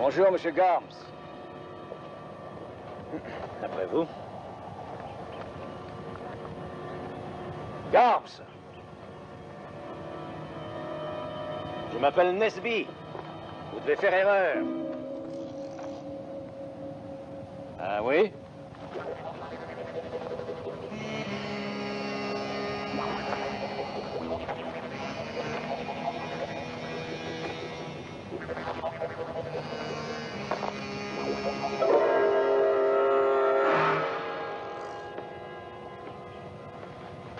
Bonjour, Monsieur Garms. Après vous. Garms. Je m'appelle Nesby. Vous devez faire erreur. Ah oui?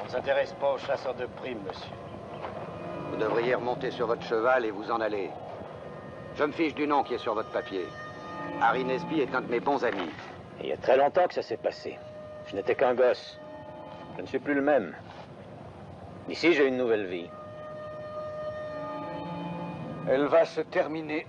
On ne s'intéresse pas aux chasseurs de primes, monsieur. Vous devriez remonter sur votre cheval et vous en aller. Je me fiche du nom qui est sur votre papier. Harry Nesby est un de mes bons amis. Il y a très longtemps que ça s'est passé. Je n'étais qu'un gosse. Je ne suis plus le même. Ici, j'ai une nouvelle vie. Elle va se terminer.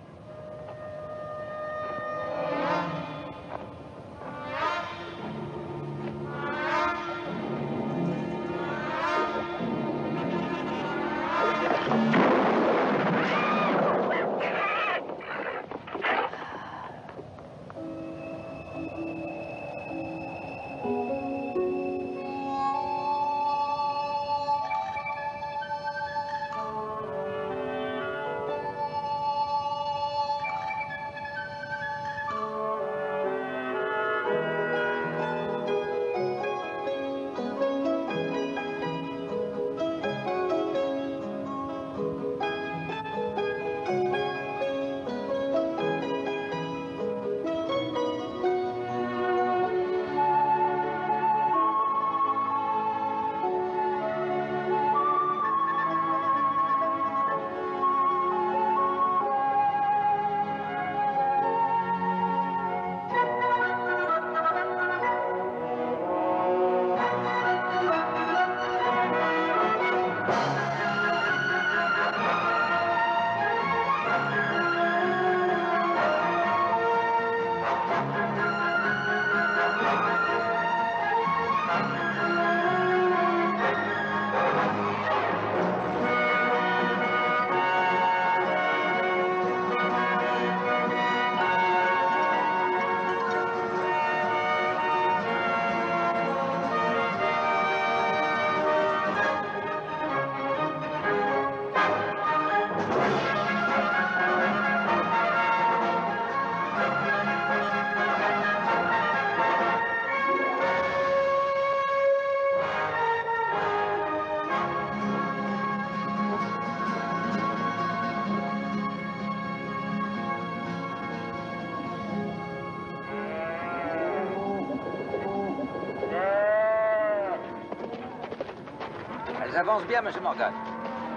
Elles avancent bien, Monsieur Morgan.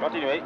Continuez.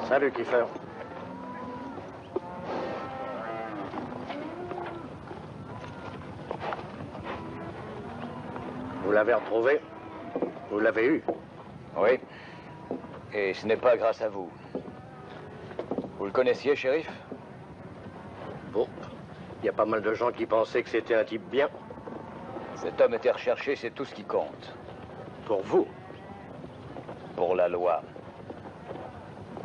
Salut, Kiefer. Vous l'avez retrouvé? Vous l'avez eu? Oui. Et ce n'est pas grâce à vous. Vous le connaissiez, shérif? Bon. Il y a pas mal de gens qui pensaient que c'était un type bien. Cet homme était recherché, c'est tout ce qui compte. Pour vous? pour la loi.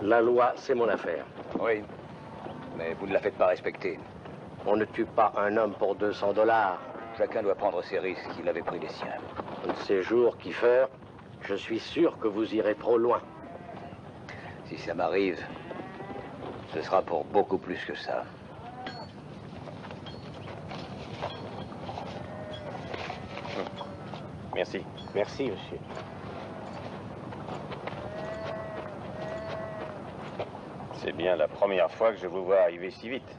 La loi, c'est mon affaire. Oui, mais vous ne la faites pas respecter. On ne tue pas un homme pour 200 $. Chacun doit prendre ses risques. Il avait pris les siens. Un de ces jours, Kiefer, je suis sûr que vous irez trop loin. Si ça m'arrive, ce sera pour beaucoup plus que ça. Merci. Merci, monsieur. C'est bien la première fois que je vous vois arriver si vite.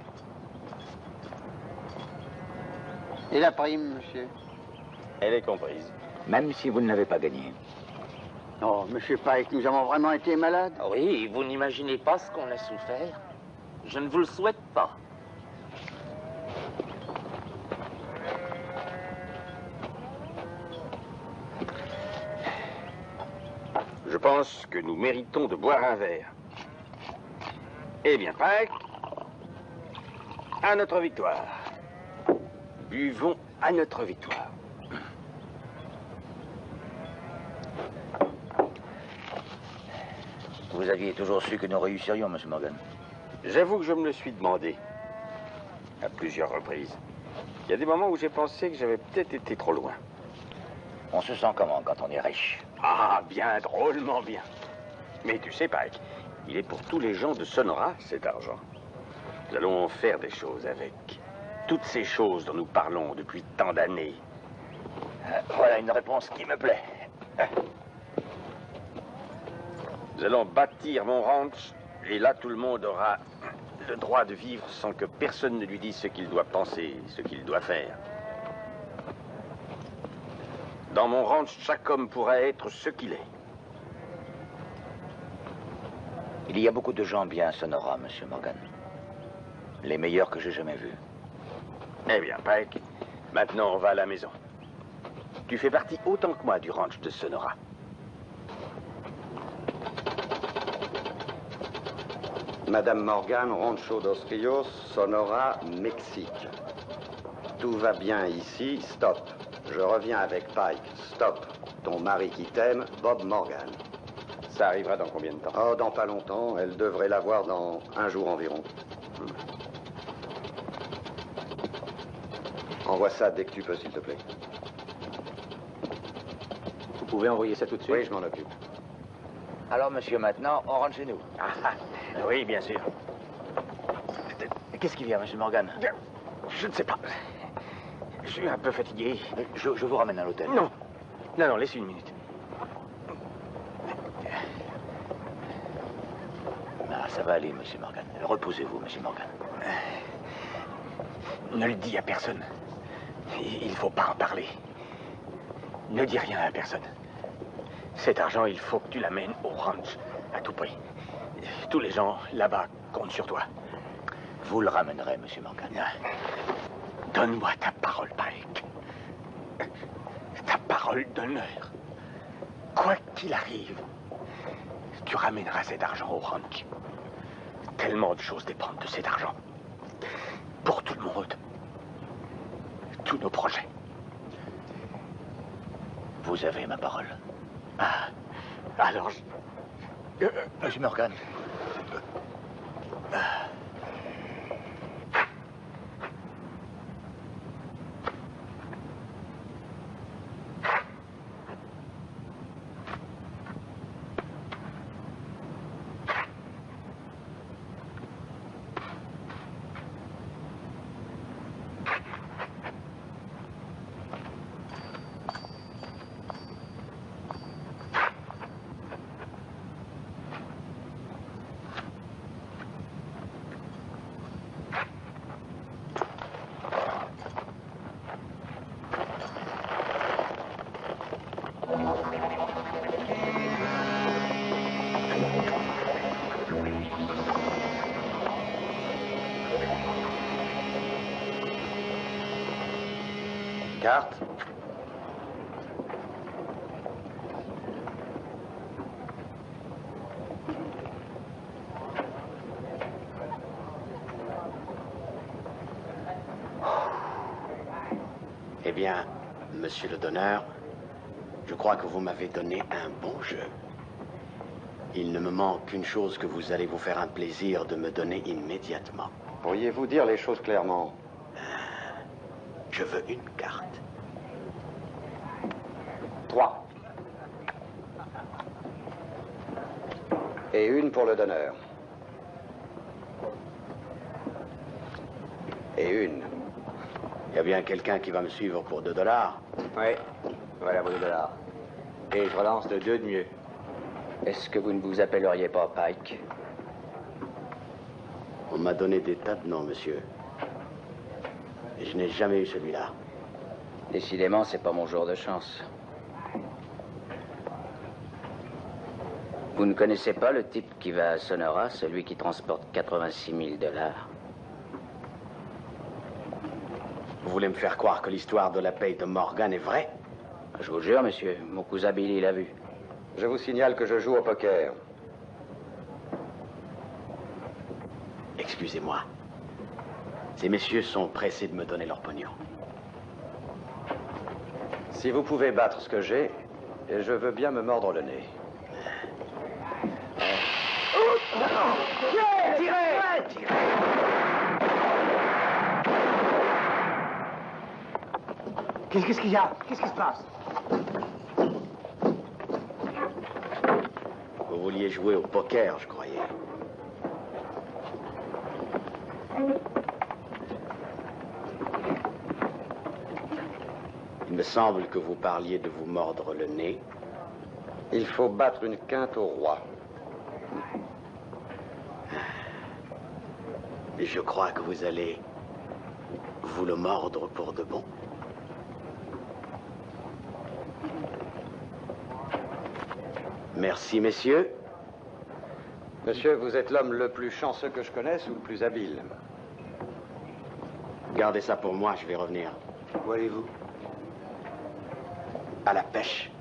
Et la prime, monsieur? Elle est comprise. Même si vous ne l'avez pas gagné. Non, monsieur Pike, nous avons vraiment été malades. Oui, vous n'imaginez pas ce qu'on a souffert. Je ne vous le souhaite pas. Je pense que nous méritons de boire un verre. Eh bien, Pike, à notre victoire. Buvons à notre victoire. Vous aviez toujours su que nous réussirions, Monsieur Morgan. J'avoue que je me le suis demandé à plusieurs reprises. Il y a des moments où j'ai pensé que j'avais peut-être été trop loin. On se sent comment quand on est riche? Ah, bien, drôlement bien. Mais tu sais, Pike, il est pour tous les gens de Sonora, cet argent. Nous allons en faire des choses avec. Toutes ces choses dont nous parlons depuis tant d'années. Voilà une réponse qui me plaît. Nous allons bâtir mon ranch, et là, tout le monde aura le droit de vivre sans que personne ne lui dise ce qu'il doit penser, ce qu'il doit faire. Dans mon ranch, chaque homme pourra être ce qu'il est. Il y a beaucoup de gens bien à Sonora, Monsieur Morgan. Les meilleurs que j'ai jamais vus. Eh bien, Pike, maintenant on va à la maison. Tu fais partie autant que moi du ranch de Sonora. Madame Morgan, Rancho dos Rios, Sonora, Mexique. Tout va bien ici, stop. Je reviens avec Pike, stop. Ton mari qui t'aime, Bob Morgan. Ça arrivera dans combien de temps? Oh, dans pas longtemps. Elle devrait l'avoir dans un jour environ. Envoie ça dès que tu peux, s'il te plaît. Vous pouvez envoyer ça tout de suite? Oui, je m'en occupe. Alors, monsieur, maintenant, on rentre chez nous. Oui, bien sûr. Qu'est-ce qu'il y a, Monsieur Morgan? Je ne sais pas. Je suis un peu fatigué. Je vous ramène à l'hôtel. Non. Non, laisse une minute. Ah, ça va aller, Monsieur Morgan. Reposez-vous, Monsieur Morgan. Ne le dis à personne. Il ne faut pas en parler. Ne dis rien à personne. Cet argent, il faut que tu l'amènes au ranch, à tout prix. Tous les gens là-bas comptent sur toi. Vous le ramènerez, Monsieur Morgan. Donne-moi ta parole, Pike. Ta parole d'honneur. Quoi qu'il arrive, tu ramèneras cet argent au ranch. Tellement de choses dépendent de cet argent. Pour tout le monde. Tous nos projets. Vous avez ma parole. Ah, alors Monsieur Morgan. Carte. Eh bien, monsieur le donneur, je crois que vous m'avez donné un bon jeu. Il ne me manque qu'une chose que vous allez vous faire un plaisir de me donner immédiatement. Pourriez-vous dire les choses clairement? Je veux une carte. 3. Et une pour le donneur. Et une. Il y a bien quelqu'un qui va me suivre pour $2. Oui, voilà vos $2. Et je relance de 2 de mieux. Est-ce que vous ne vous appelleriez pas Pike? On m'a donné des tas de noms, monsieur. Et je n'ai jamais eu celui-là. Décidément, c'est pas mon jour de chance. Vous ne connaissez pas le type qui va à Sonora, celui qui transporte 86 000 $? Vous voulez me faire croire que l'histoire de la paye de Morgan est vraie? Je vous jure, monsieur, mon cousin Billy l'a vu. Je vous signale que je joue au poker. Excusez-moi. Ces messieurs sont pressés de me donner leur pognon. Si vous pouvez battre ce que j'ai, je veux bien me mordre le nez. Tirez! Qu'est-ce qu'il y a? Qu'est-ce qui se passe? Vous vouliez jouer au poker, je croyais. Il me semble que vous parliez de vous mordre le nez. Il faut battre une quinte au roi. Et je crois que vous allez vous le mordre pour de bon. Merci, messieurs. Monsieur, vous êtes l'homme le plus chanceux que je connaisse ou le plus habile? Gardez ça pour moi, je vais revenir. Où allez-vous? À la pêche.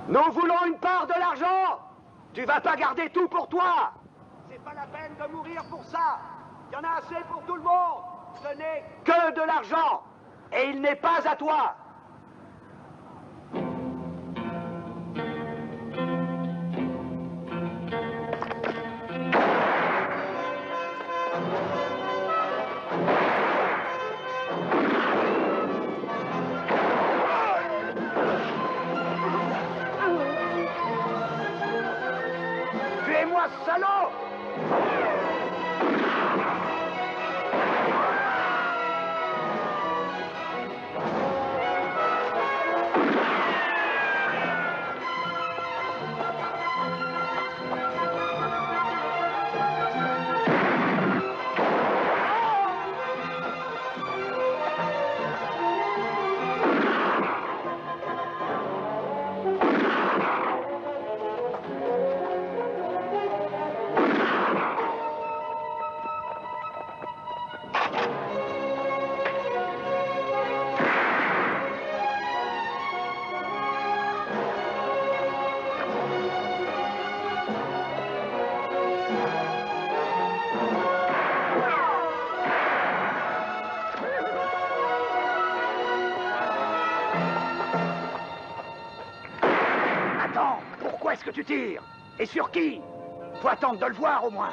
Nous voulons une part de l'argent! Tu vas pas garder tout pour toi! C'est pas la peine de mourir pour ça! Il y en a assez pour tout le monde! Ce n'est que de l'argent! Et il n'est pas à toi! Tuez-moi, salaud! Attends, pourquoi est-ce que tu tires? Et sur qui? Faut attendre de le voir, au moins.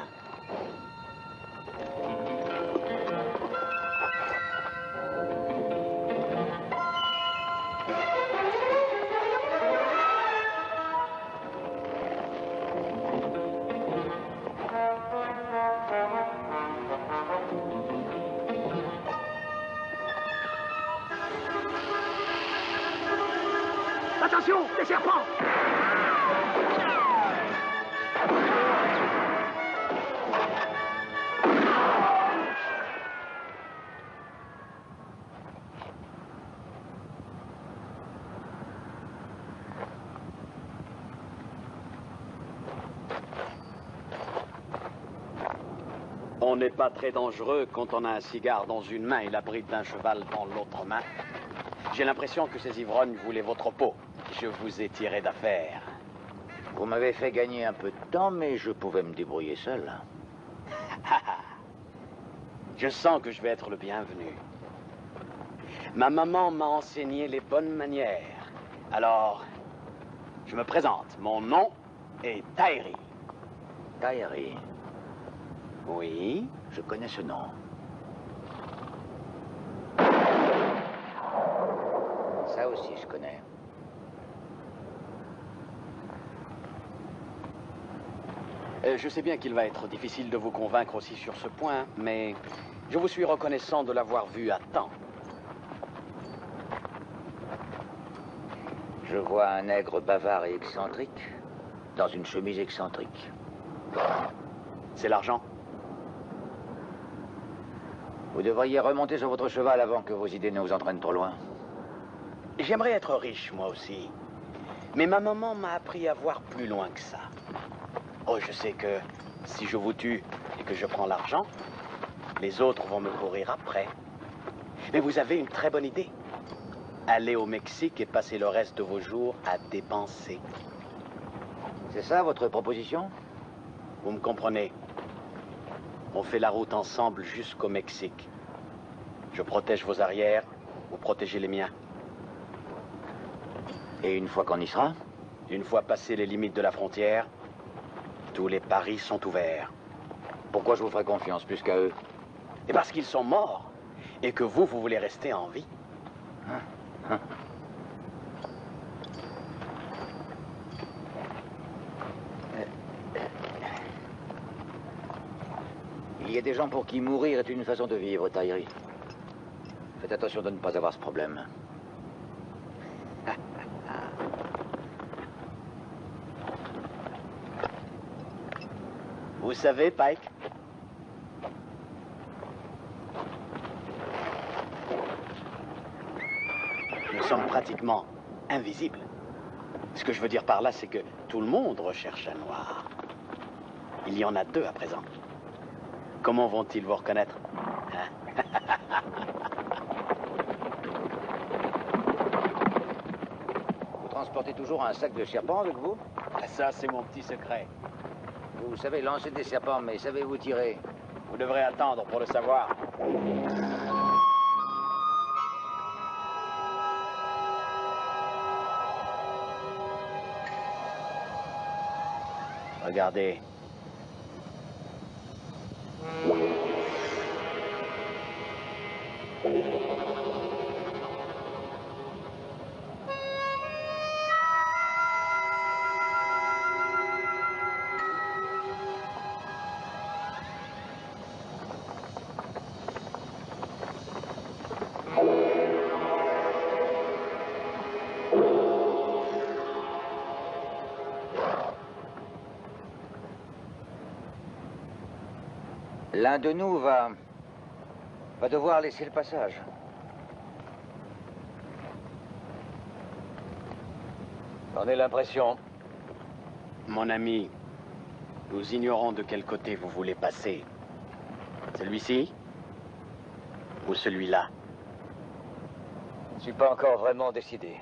Attention, les serpents! On n'est pas très dangereux quand on a un cigare dans une main et la bride d'un cheval dans l'autre main. J'ai l'impression que ces ivrognes voulaient votre peau. Je vous ai tiré d'affaire. Vous m'avez fait gagner un peu de temps, mais je pouvais me débrouiller seul. Je sens que je vais être le bienvenu. Ma maman m'a enseigné les bonnes manières. Alors, je me présente. Mon nom est Tahiri. Tahiri. Oui? Je connais ce nom. Ça aussi, je connais. Je sais bien qu'il va être difficile de vous convaincre aussi sur ce point, mais je vous suis reconnaissant de l'avoir vu à temps. Je vois un nègre bavard et excentrique dans une chemise excentrique. C'est l'argent? Vous devriez remonter sur votre cheval avant que vos idées ne vous entraînent trop loin. J'aimerais être riche, moi aussi. Mais ma maman m'a appris à voir plus loin que ça. Oh, je sais que si je vous tue et que je prends l'argent, les autres vont me courir après. Mais vous avez une très bonne idée. Allez au Mexique et passez le reste de vos jours à dépenser. C'est ça, votre proposition? Vous me comprenez? On fait la route ensemble jusqu'au Mexique. Je protège vos arrières, vous protégez les miens. Et une fois qu'on y sera? Une fois passé les limites de la frontière, tous les paris sont ouverts. Pourquoi je vous ferai confiance plus qu'à eux? Et parce qu'ils sont morts, et que vous voulez rester en vie. Il y a des gens pour qui mourir est une façon de vivre, Tahiri. Faites attention de ne pas avoir ce problème. Vous savez, Pike, nous sommes pratiquement invisibles. Ce que je veux dire par là, c'est que tout le monde recherche un noir. Il y en a deux à présent. Comment vont-ils vous reconnaître? Hein? Vous transportez toujours un sac de serpents avec vous? Ça, c'est mon petit secret. Vous savez lancer des serpents, mais savez-vous tirer? Vous devrez attendre pour le savoir. Regardez. L'un de nous va devoir laisser le passage. J'en ai l'impression. Mon ami, nous ignorons de quel côté vous voulez passer. Celui-ci ou celui-là? Je ne suis pas encore vraiment décidé.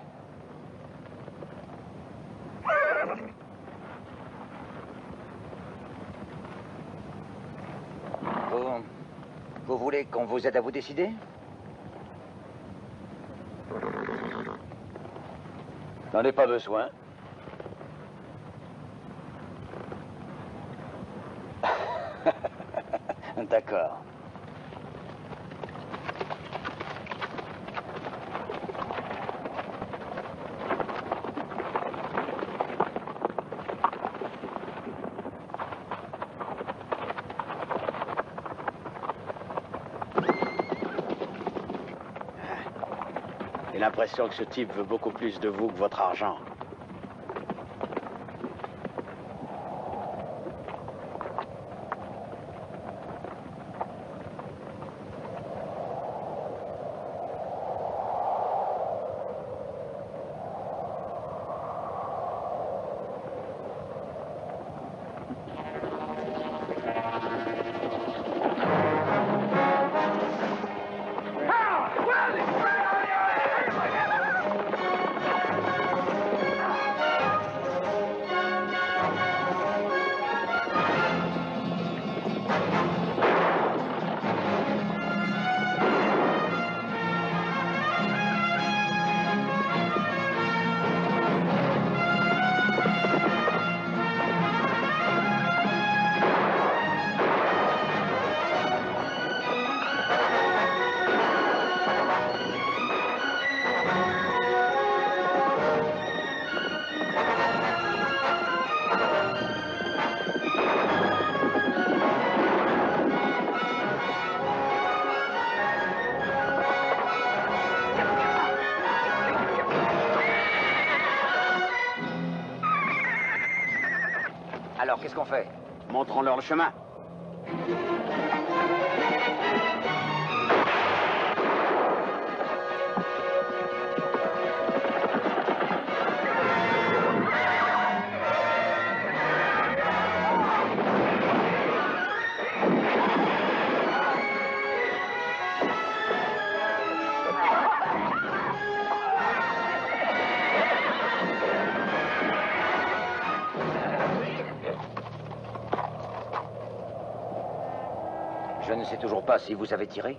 Vous voulez qu'on vous aide à vous décider? N'en ai pas besoin. D'accord. J'ai l'impression que ce type veut beaucoup plus de vous que votre argent. Alors, qu'est-ce qu'on fait? Montrons-leur le chemin. Je ne sais toujours pas si vous avez tiré.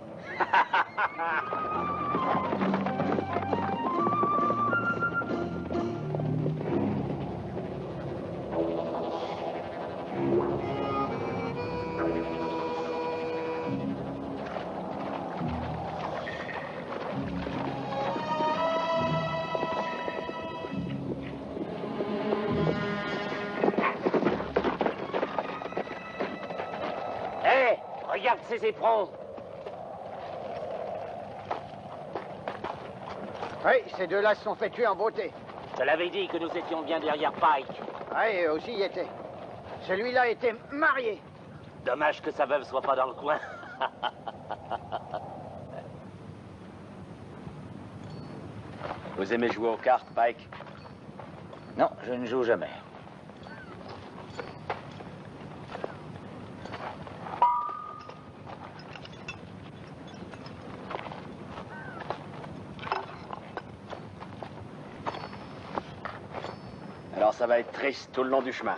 Hé, regarde ces éperons. Oui, ces deux-là se sont fait tuer en beauté. Je l'avais dit que nous étions bien derrière Pike. Oui, eux aussi y étaient. Celui-là était marié. Dommage que sa veuve soit pas dans le coin. Vous aimez jouer aux cartes, Pike? Non, je ne joue jamais. Alors ça va être triste tout le long du chemin.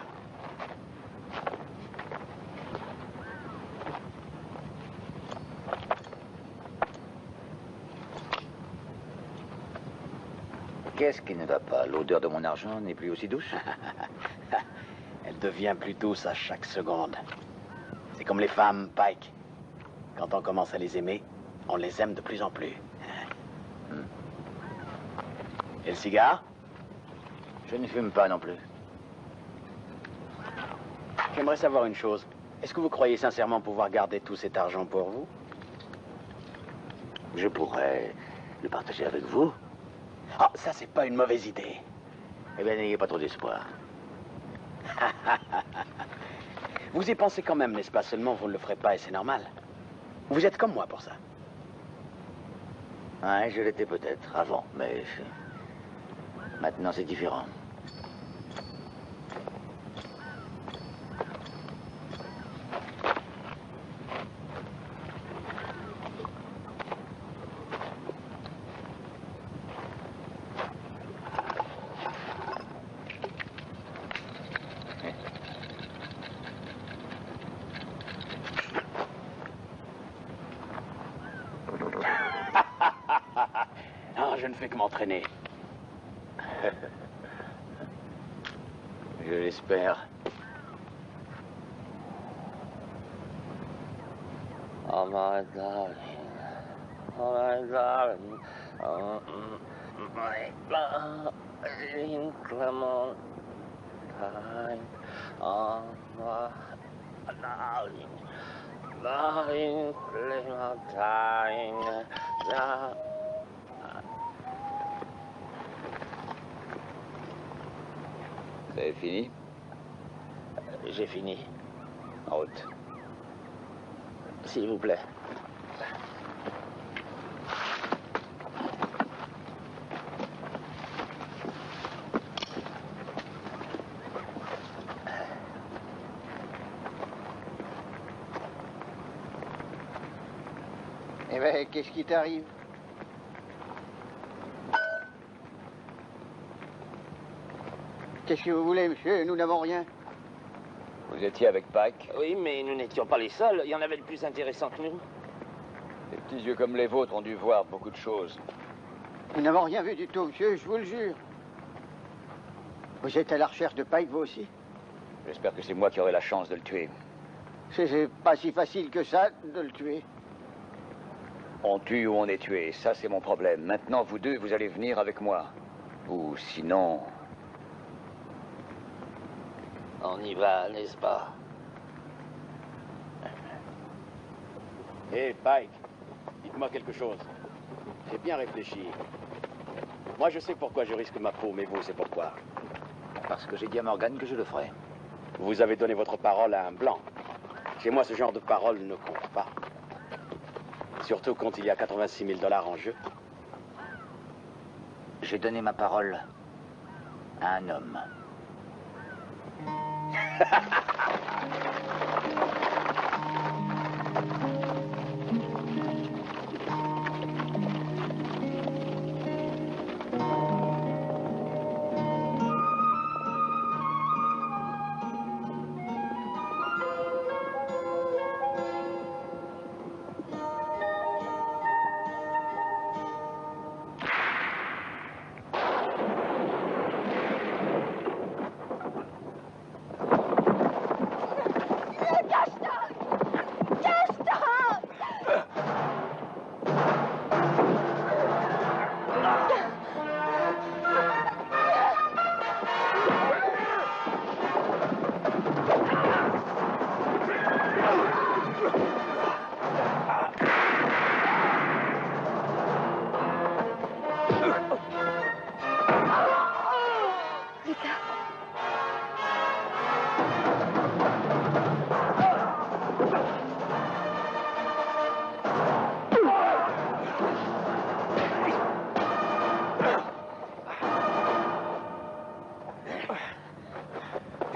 Qu'est-ce qui ne va pas? L'odeur de mon argent n'est plus aussi douce? Elle devient plus douce à chaque seconde. C'est comme les femmes, Pike. Quand on commence à les aimer, on les aime de plus en plus. Et le cigare? Je ne fume pas non plus. J'aimerais savoir une chose. Est-ce que vous croyez sincèrement pouvoir garder tout cet argent pour vous? Je pourrais le partager avec vous. Ah, ça, c'est pas une mauvaise idée. Eh bien, n'ayez pas trop d'espoir. Vous y pensez quand même, n'est-ce pas? Seulement, vous ne le ferez pas et c'est normal. Vous êtes comme moi pour ça. Ouais, je l'étais peut-être avant, mais maintenant c'est différent. Non, je ne fais que m'entraîner. Je l'espère. Oh, my darling. Oh, my darling. Oh, my darling Clementine. Oh, my darling. Darling Clementine. Vous avez fini? J'ai fini. En route. S'il vous plaît. Eh ben, qu'est-ce qui t'arrive? Qu'est-ce que vous voulez, monsieur? Nous n'avons rien. Vous étiez avec Pike? Oui, mais nous n'étions pas les seuls. Il y en avait de plus intéressants que nous. Des petits yeux comme les vôtres ont dû voir beaucoup de choses. Nous n'avons rien vu du tout, monsieur, je vous le jure. Vous êtes à la recherche de Pike, vous aussi? J'espère que c'est moi qui aurai la chance de le tuer. C'est pas si facile que ça de le tuer. On tue ou on est tué, ça c'est mon problème. Maintenant, vous deux, vous allez venir avec moi. Ou sinon... On y va, n'est-ce pas? Hé, Pike, dites-moi quelque chose. J'ai bien réfléchi. Moi, je sais pourquoi je risque ma peau, mais vous, c'est pourquoi. Parce que j'ai dit à Morgan que je le ferai. Vous avez donné votre parole à un blanc. Chez moi, ce genre de parole ne compte pas. Surtout quand il y a 86 000 $ en jeu. J'ai donné ma parole à un homme.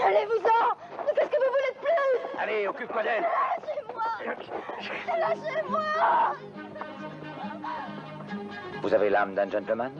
Allez-vous-en! Qu'est-ce que vous voulez de plus? Allez, occupe-toi d'elle! Lâchez-moi! Lâchez-moi! Vous avez l'âme d'un gentleman?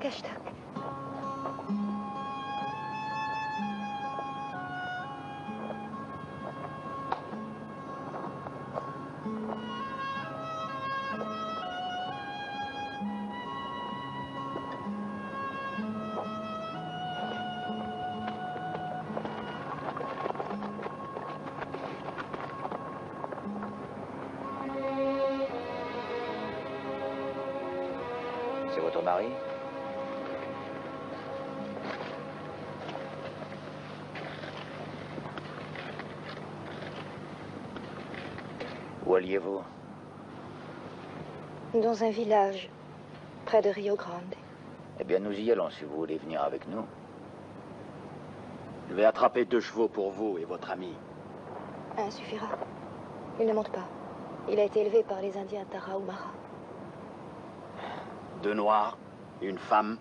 Cache-toi. C'est votre mari? Où alliez-vous? Dans un village, près de Rio Grande. Eh bien, nous y allons si vous voulez venir avec nous. Je vais attraper 2 chevaux pour vous et votre ami. Un suffira. Il ne monte pas. Il a été élevé par les Indiens Tarahumara. 2 noirs, une femme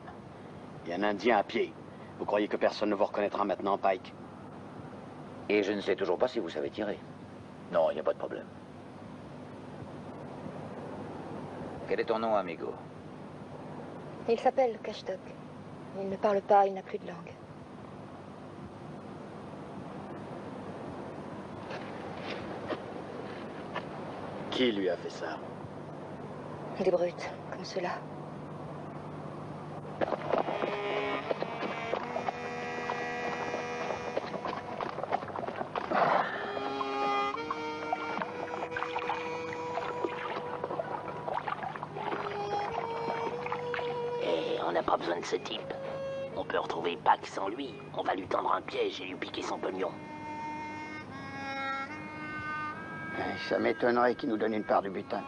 et un Indien à pied. Vous croyez que personne ne vous reconnaîtra maintenant, Pike? Et je ne sais toujours pas si vous savez tirer. Non, il n'y a pas de problème. Quel est ton nom, amigo? Il s'appelle Cachetok. Il ne parle pas, il n'a plus de langue. Qui lui a fait ça? Des brutes, comme ceux-là. On n'a pas besoin de ce type. On peut retrouver Pac sans lui. On va lui tendre un piège et lui piquer son pognon. Ça m'étonnerait qu'il nous donne une part du butin.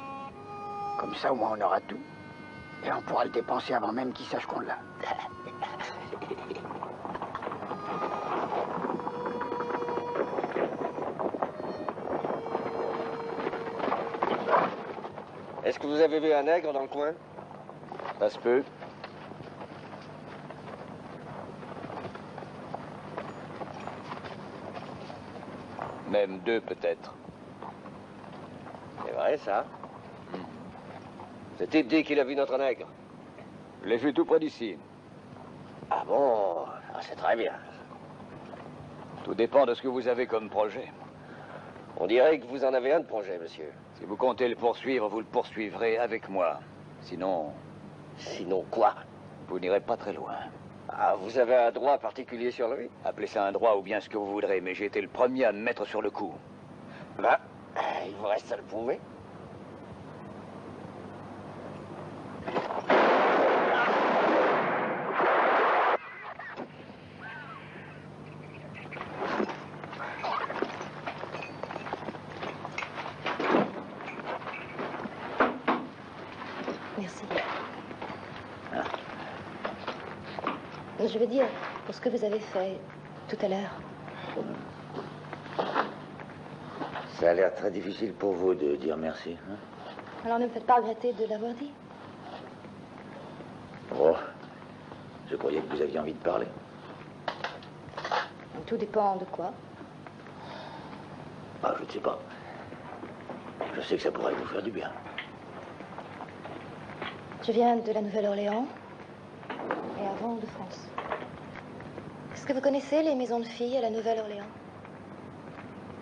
Comme ça, au moins, on aura tout. Et on pourra le dépenser avant même qu'il sache qu'on l'a. Est-ce que vous avez vu un nègre dans le coin? Ça se peut. Même deux, peut-être. C'est vrai, ça. Ce type dit qu'il a vu notre nègre. Je l'ai vu tout près d'ici. Ah bon? Ah, c'est très bien. Tout dépend de ce que vous avez comme projet. On dirait que vous en avez un de projet, monsieur. Si vous comptez le poursuivre, vous le poursuivrez avec moi. Sinon, Sinon quoi? vous n'irez pas très loin. Ah, vous avez un droit particulier sur lui? Appelez ça un droit ou bien ce que vous voudrez, mais j'ai été le premier à me mettre sur le coup. Ben, il vous reste à le prouver. Merci. Je veux dire, pour ce que vous avez fait tout à l'heure. Ça a l'air très difficile pour vous de dire merci. Hein? Alors ne me faites pas regretter de l'avoir dit. Oh, je croyais que vous aviez envie de parler. Tout dépend de quoi. Ah, je ne sais pas. Je sais que ça pourrait vous faire du bien. Je viens de la Nouvelle-Orléans et avant de France. Est-ce que vous connaissez les maisons de filles à la Nouvelle-Orléans?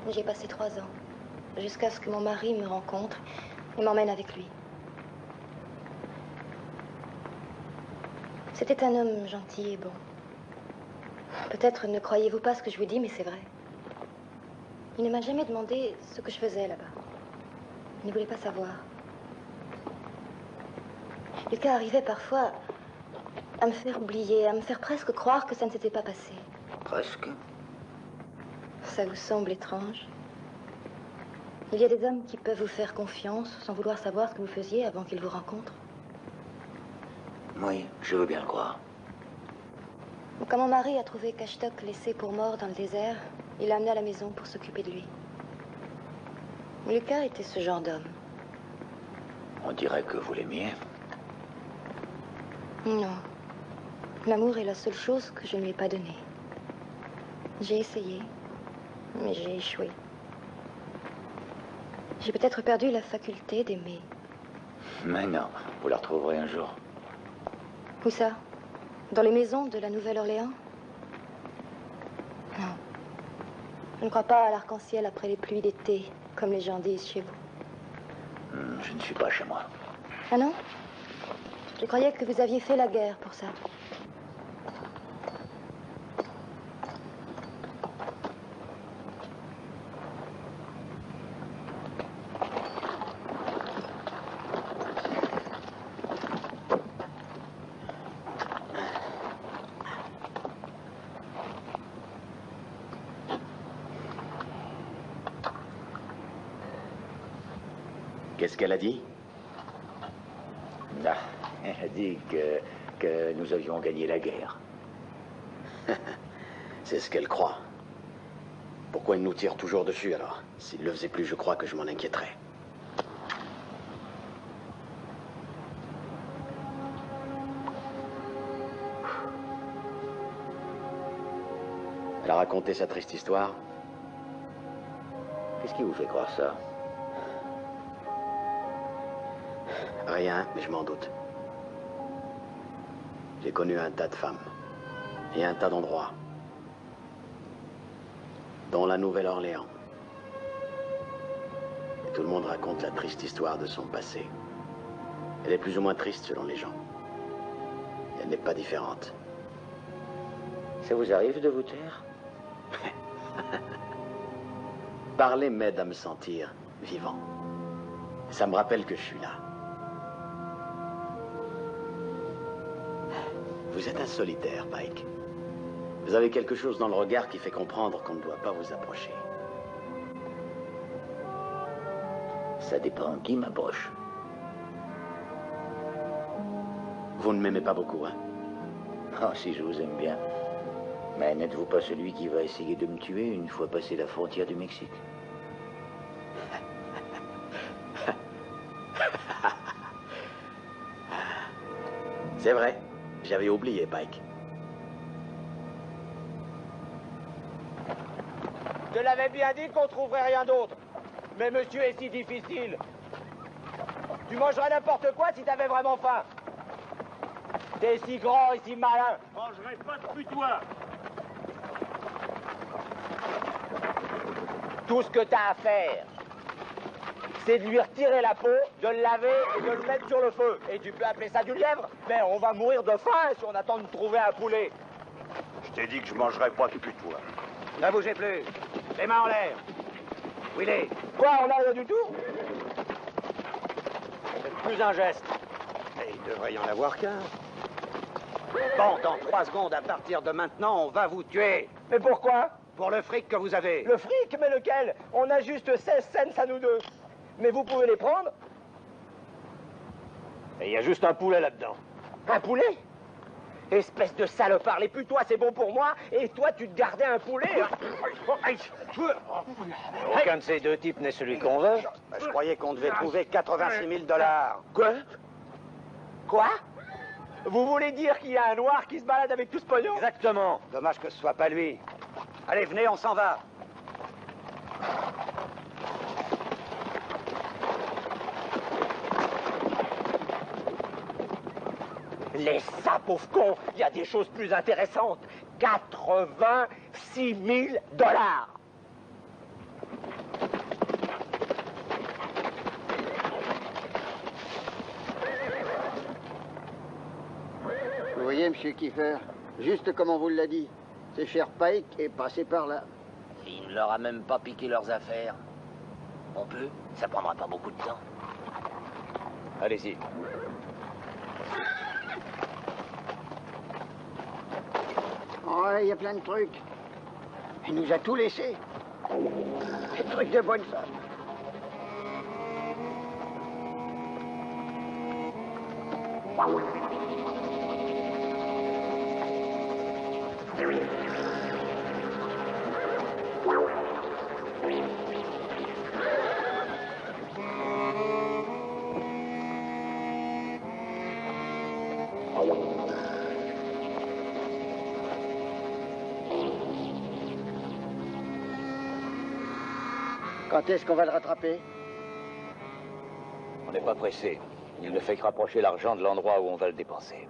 J'y ai passé 3 ans, jusqu'à ce que mon mari me rencontre et m'emmène avec lui. C'était un homme gentil et bon. Peut-être ne croyez-vous pas ce que je vous dis, mais c'est vrai. Il ne m'a jamais demandé ce que je faisais là-bas. Il ne voulait pas savoir. Lucas arrivait parfois à me faire oublier, à me faire presque croire que ça ne s'était pas passé. Presque. Ça vous semble étrange? Il y a des hommes qui peuvent vous faire confiance sans vouloir savoir ce que vous faisiez avant qu'ils vous rencontrent. Oui, je veux bien le croire. Quand mon mari a trouvé Cachetok laissé pour mort dans le désert, il l'a amené à la maison pour s'occuper de lui. Lucas était ce genre d'homme. On dirait que vous l'aimiez. Non. L'amour est la seule chose que je ne lui ai pas donnée. J'ai essayé, mais j'ai échoué. J'ai peut-être perdu la faculté d'aimer. Mais non, vous la retrouverez un jour. Où ça? Dans les maisons de la Nouvelle-Orléans? Non. Je ne crois pas à l'arc-en-ciel après les pluies d'été, comme les gens disent chez vous. Je ne suis pas chez moi. Ah non? Je croyais que vous aviez fait la guerre pour ça. Qu'est-ce qu'elle a dit? Ah, elle a dit que nous avions gagné la guerre. C'est ce qu'elle croit. Pourquoi il nous tire toujours dessus, alors? S'il le faisait plus, je crois que je m'en inquiéterais. Elle a raconté sa triste histoire. Qu'est-ce qui vous fait croire ça? Rien, mais je m'en doute. J'ai connu un tas de femmes et un tas d'endroits, dont la Nouvelle-Orléans. Et tout le monde raconte la triste histoire de son passé. Elle est plus ou moins triste selon les gens. Et elle n'est pas différente. Ça vous arrive de vous taire? Parler m'aide à me sentir vivant. Ça me rappelle que je suis là. Vous êtes un solitaire, Pike. Vous avez quelque chose dans le regard qui fait comprendre qu'on ne doit pas vous approcher. Ça dépend qui m'approche. Vous ne m'aimez pas beaucoup, hein? Oh, si je vous aime bien. Mais n'êtes-vous pas celui qui va essayer de me tuer une fois passé la frontière du Mexique? C'est vrai. J'avais oublié, Pike. Je l'avais bien dit qu'on trouverait rien d'autre. Mais monsieur est si difficile. Tu mangerais n'importe quoi si t'avais vraiment faim. T'es si grand et si malin. Je mangerai pas de putois. Tout ce que t'as à faire, c'est de lui retirer la peau, de le laver et de le mettre sur le feu. Et tu peux appeler ça du lièvre? Mais on va mourir de faim si on attend de trouver un poulet. Je t'ai dit que je mangerais pas de putois. Ne bougez plus. Les mains en l'air. Willy. Quoi, on n'a rien du tout? C'est plus un geste. Mais il devrait y en avoir qu'un. Bon, dans 3 secondes, à partir de maintenant, on va vous tuer. Mais pourquoi? Pour le fric que vous avez. Le fric? Mais lequel? On a juste 16 cents à nous deux. Mais vous pouvez les prendre? Et il y a juste un poulet là-dedans. Un poulet? Espèce de salopard, les putois c'est bon pour moi, et toi tu te gardais un poulet? Aucun de ces deux types n'est celui qu'on veut. Je croyais qu'on devait trouver 86 000 $. Quoi? Quoi? Vous voulez dire qu'il y a un noir qui se balade avec tout ce pognon? Exactement. Dommage que ce soit pas lui. Allez, venez, on s'en va. Laisse ça, pauvre con, il y a des choses plus intéressantes. 86 000 $. Vous voyez, monsieur Kiefer, juste comme on vous l'a dit, ce cher Pike est passé par là. Il ne leur a même pas piqué leurs affaires. On peut? Ça prendra pas beaucoup de temps. Allez-y. Ouais, il y a plein de trucs. Il nous a tout laissé. Des trucs de bonne femme. Quand est-ce qu'on va le rattraper? On n'est pas pressé. Il ne fait que rapprocher l'argent de l'endroit où on va le dépenser.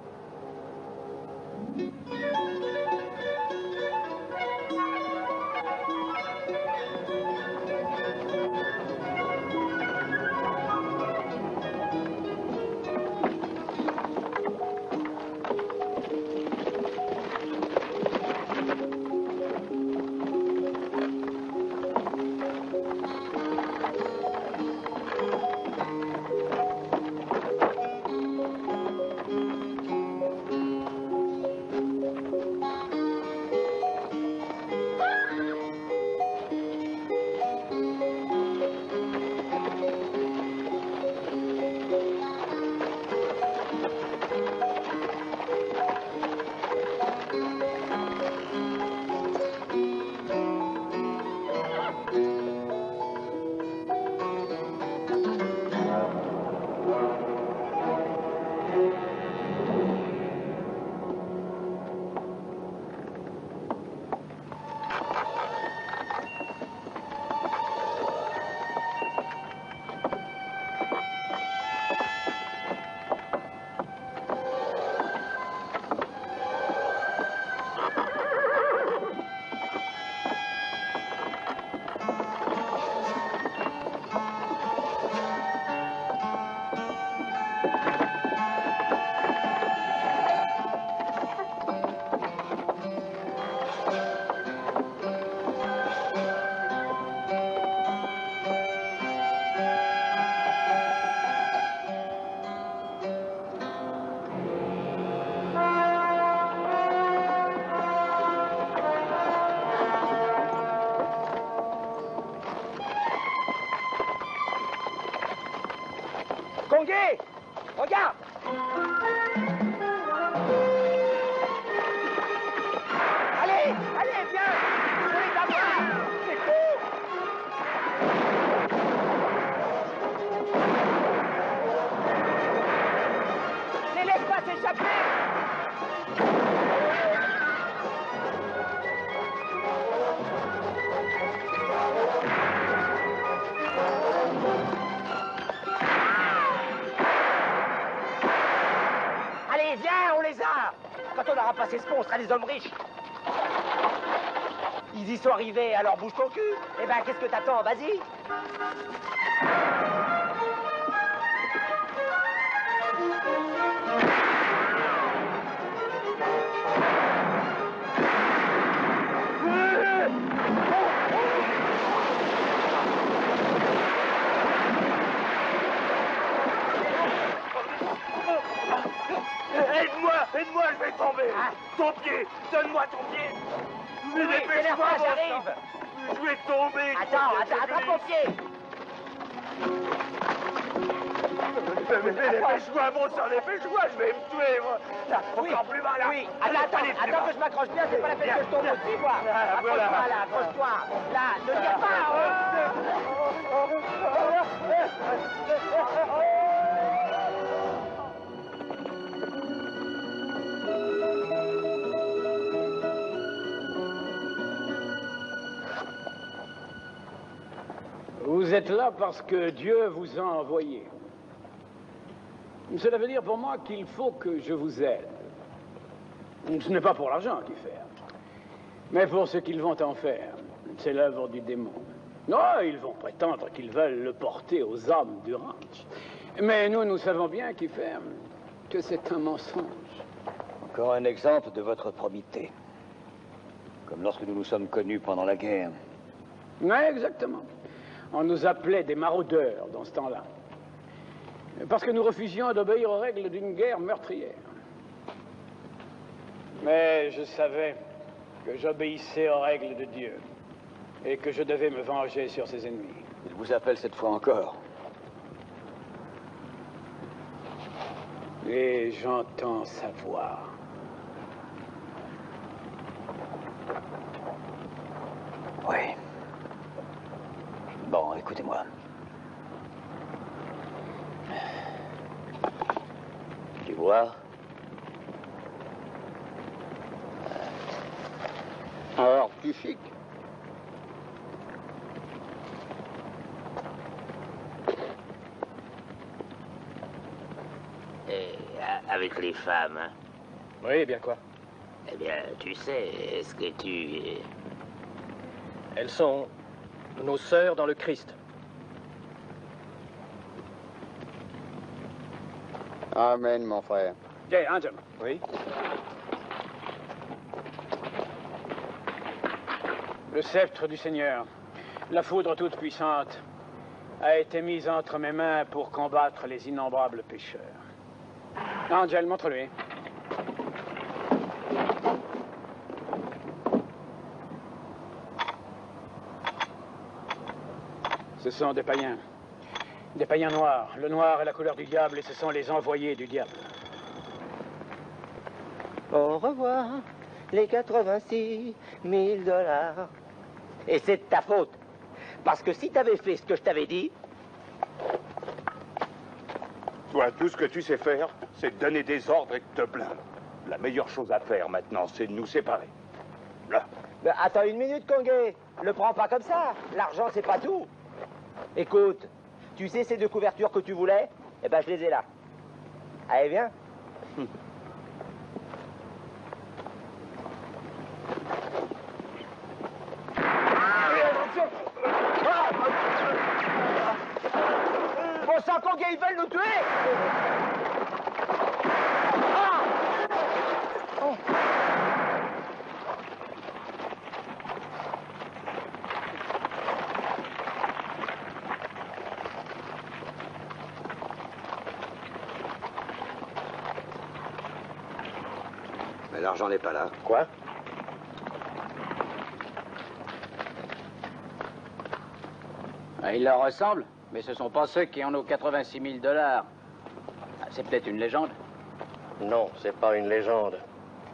Conguet! Regarde! Allez! Allez, viens! Je vais t'avoir! C'est court! Les laisse pas s'échapper! Allez, viens, on les a! Quand on aura passé ce pont, on sera des hommes riches. Ils y sont arrivés, alors bouge ton cul. Eh ben, qu'est-ce que t'attends? Vas-y. Aide-moi, aide-moi, je vais tomber. Ah. Ton pied, donne-moi ton pied. Mais Oui, dépêche-moi, moi, bon j'arrive. sang. Je vais tomber. Attends, attrape mon pied. Mais dépêche-moi, bon sang, dépêche-moi, je vais me tuer, moi. Là, encore plus mal, là. Oui, Allez, attends allez, que je m'accroche bien, c'est pas la peine que je tombe aussi, moi. Ah, voilà. Accroche-toi, là, accroche-toi. Là, ne viens pas, Vous êtes là parce que Dieu vous a envoyé. Cela veut dire pour moi qu'il faut que je vous aide. Ce n'est pas pour l'argent qu'ils ferment, mais pour ce qu'ils vont en faire. C'est l'œuvre du démon. Non, ils vont prétendre qu'ils veulent le porter aux âmes du ranch. Mais nous savons bien, Kiefer, que c'est un mensonge. Encore un exemple de votre probité. Comme lorsque nous nous sommes connus pendant la guerre. Oui, exactement. On nous appelait des maraudeurs dans ce temps-là. Parce que nous refusions d'obéir aux règles d'une guerre meurtrière. Mais je savais que j'obéissais aux règles de Dieu et que je devais me venger sur ses ennemis. Il vous appelle cette fois encore. Et j'entends sa voix. Oui. Bon, écoutez-moi. Tu vois? Alors, plus chic. Et avec les femmes, hein? Oui, bien quoi? Eh bien, tu sais, est-ce que tu... Elles sont nos sœurs dans le Christ. Amen, mon frère. Tiens, Angel. Oui? Le sceptre du Seigneur, la foudre toute puissante, a été mise entre mes mains pour combattre les innombrables pécheurs. Angel, montre-lui. Ce sont des païens. Des païens noirs. Le noir est la couleur du diable et ce sont les envoyés du diable. Au revoir, les 86 000 $. Et c'est de ta faute. Parce que si t'avais fait ce que je t'avais dit... Toi, tout ce que tu sais faire, c'est donner des ordres et te plaindre. La meilleure chose à faire maintenant, c'est de nous séparer. Là. Ben, attends une minute, Conguet. Le prends pas comme ça. L'argent, c'est pas tout. Écoute, tu sais ces deux couvertures que tu voulais? Eh ben, je les ai là. Allez, viens. Bon sang, Conguet, ils veulent nous tuer! Ah! Oh. Mais l'argent n'est pas là. Quoi? Il leur ressemble, mais ce sont pas ceux qui en ont 86 000 $. C'est peut-être une légende. Non, c'est pas une légende.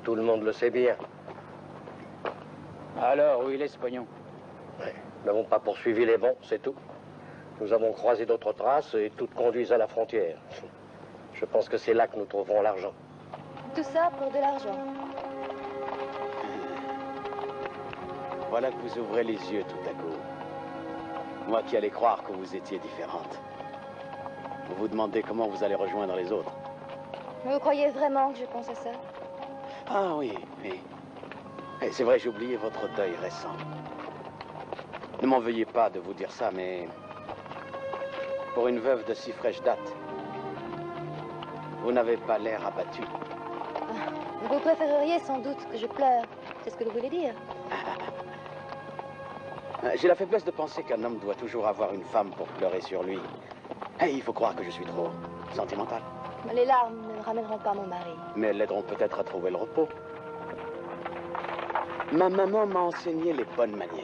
Tout le monde le sait bien. Alors, où il est, ce pognon? Ouais. Nous n'avons pas poursuivi les bons, c'est tout. Nous avons croisé d'autres traces et toutes conduisent à la frontière. Je pense que c'est là que nous trouverons l'argent. Tout ça pour de l'argent. Voilà que vous ouvrez les yeux tout à coup. Moi qui allais croire que vous étiez différente. Vous vous demandez comment vous allez rejoindre les autres. Vous croyez vraiment que je pense à ça? Ah oui, oui. Et c'est vrai, j'ai oublié votre deuil récent. Ne m'en veuillez pas de vous dire ça, mais pour une veuve de si fraîche date, vous n'avez pas l'air abattu. Vous préféreriez sans doute que je pleure. C'est ce que vous voulez dire? J'ai la faiblesse de penser qu'un homme doit toujours avoir une femme pour pleurer sur lui. Et il faut croire que je suis trop sentimental. Les larmes ne ramèneront pas mon mari. Mais elles l'aideront peut-être à trouver le repos. Ma maman m'a enseigné les bonnes manières.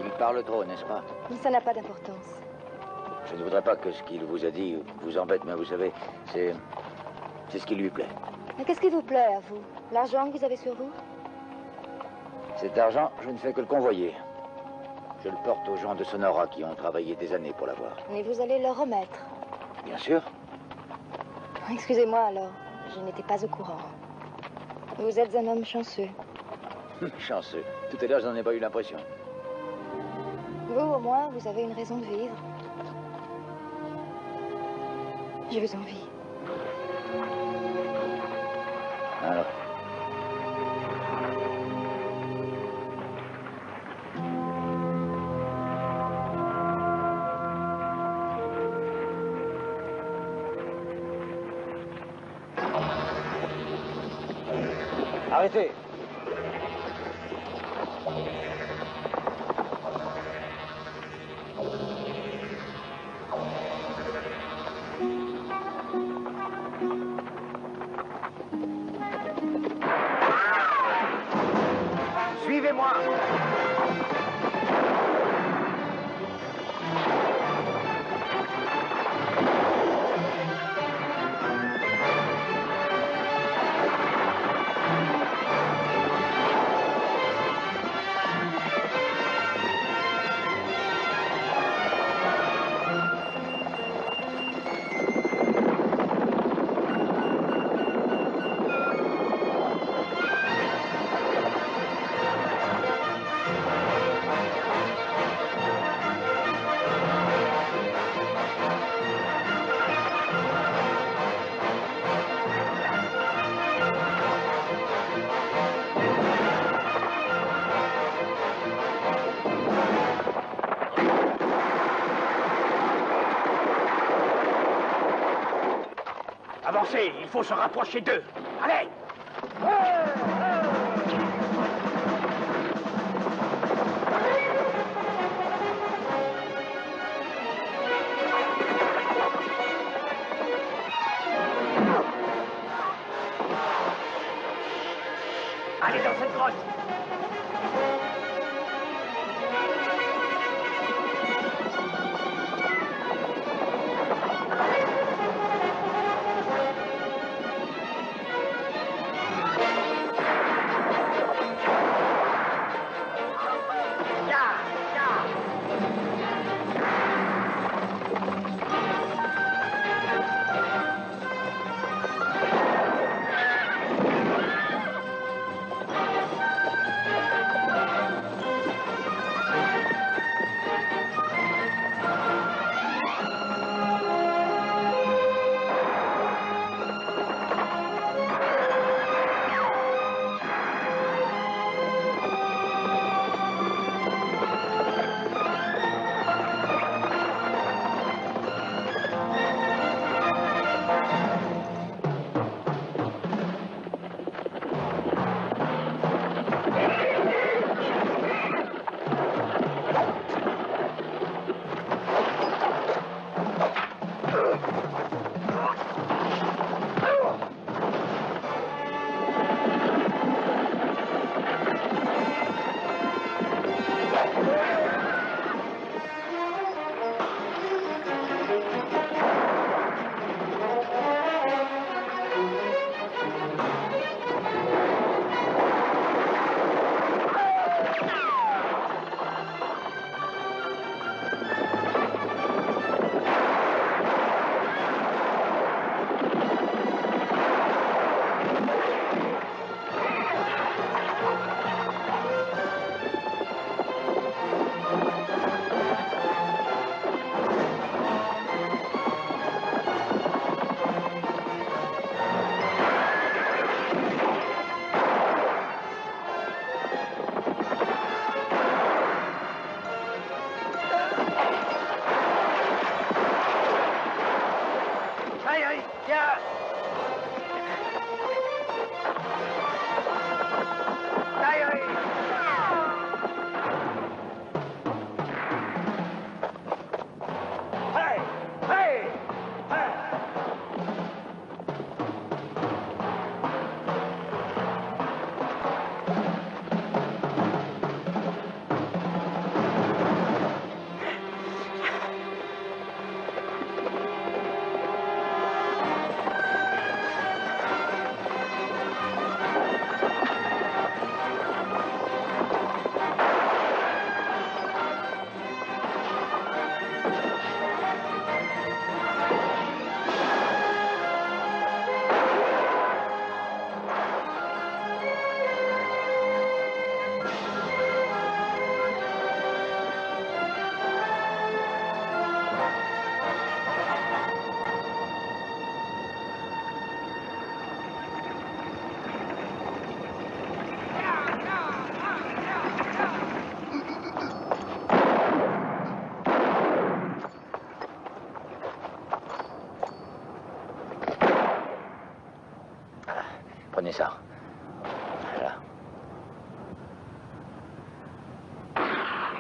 Il parle trop, n'est-ce pas? Ça n'a pas d'importance. Je ne voudrais pas que ce qu'il vous a dit vous embête, mais vous savez, c'est ce qui lui plaît. Mais qu'est-ce qui vous plaît à vous? L'argent que vous avez sur vous? Cet argent, je ne fais que le convoyer. Je le porte aux gens de Sonora qui ont travaillé des années pour l'avoir. Et vous allez le remettre? Bien sûr. Excusez-moi alors, je n'étais pas au courant. Vous êtes un homme chanceux. Chanceux. Tout à l'heure, je n'en ai pas eu l'impression. Vous, au moins, vous avez une raison de vivre. Je vous envie. Alors. Arrêtez! Suivez-moi! Avancez, il faut se rapprocher d'eux. Allez! Allez dans cette grotte!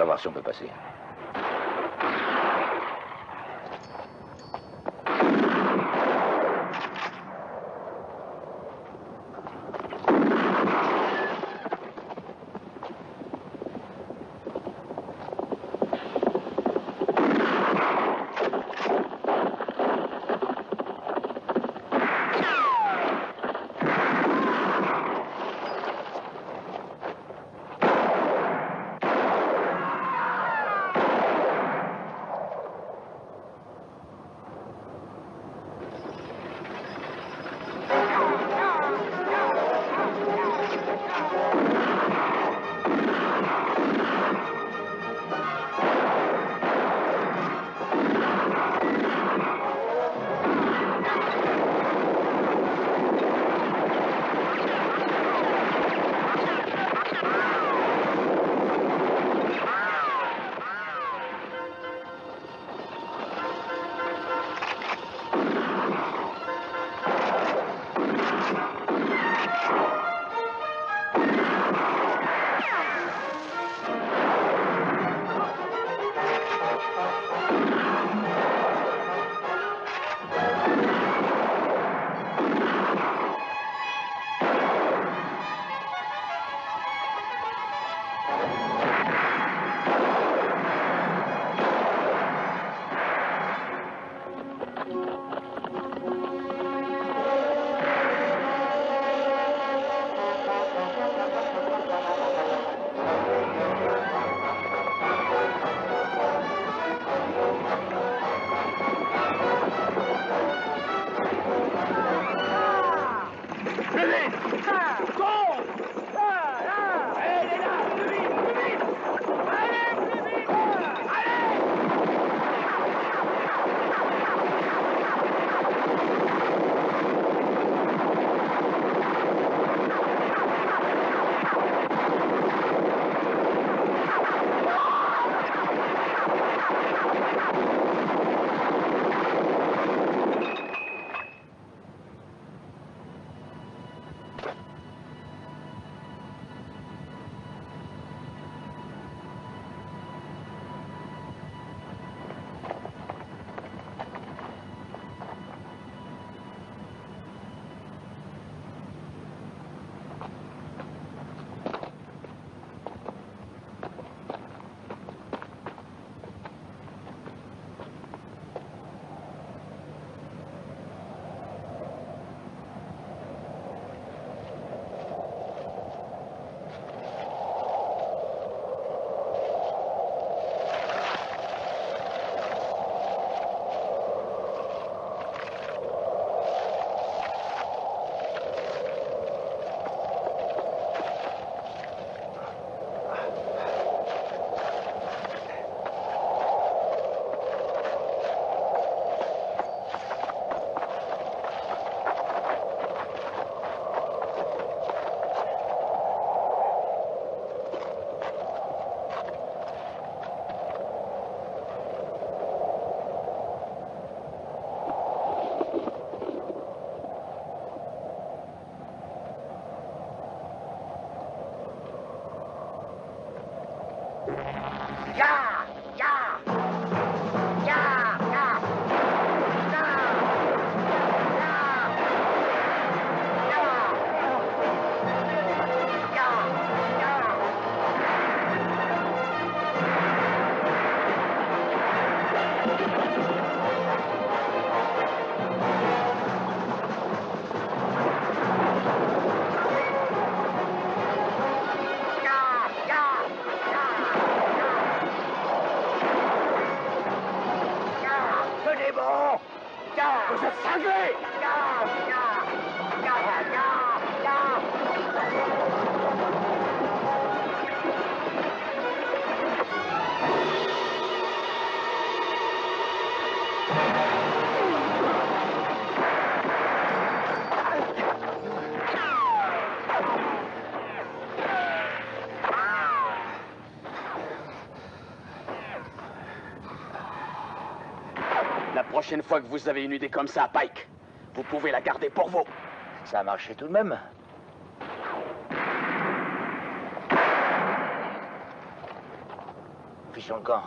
va voir si on peut passer. Vous êtes cinglés! La prochaine fois que vous avez une idée comme ça, Pike, vous pouvez la garder pour vous. Ça a marché tout de même. Fichons le camp.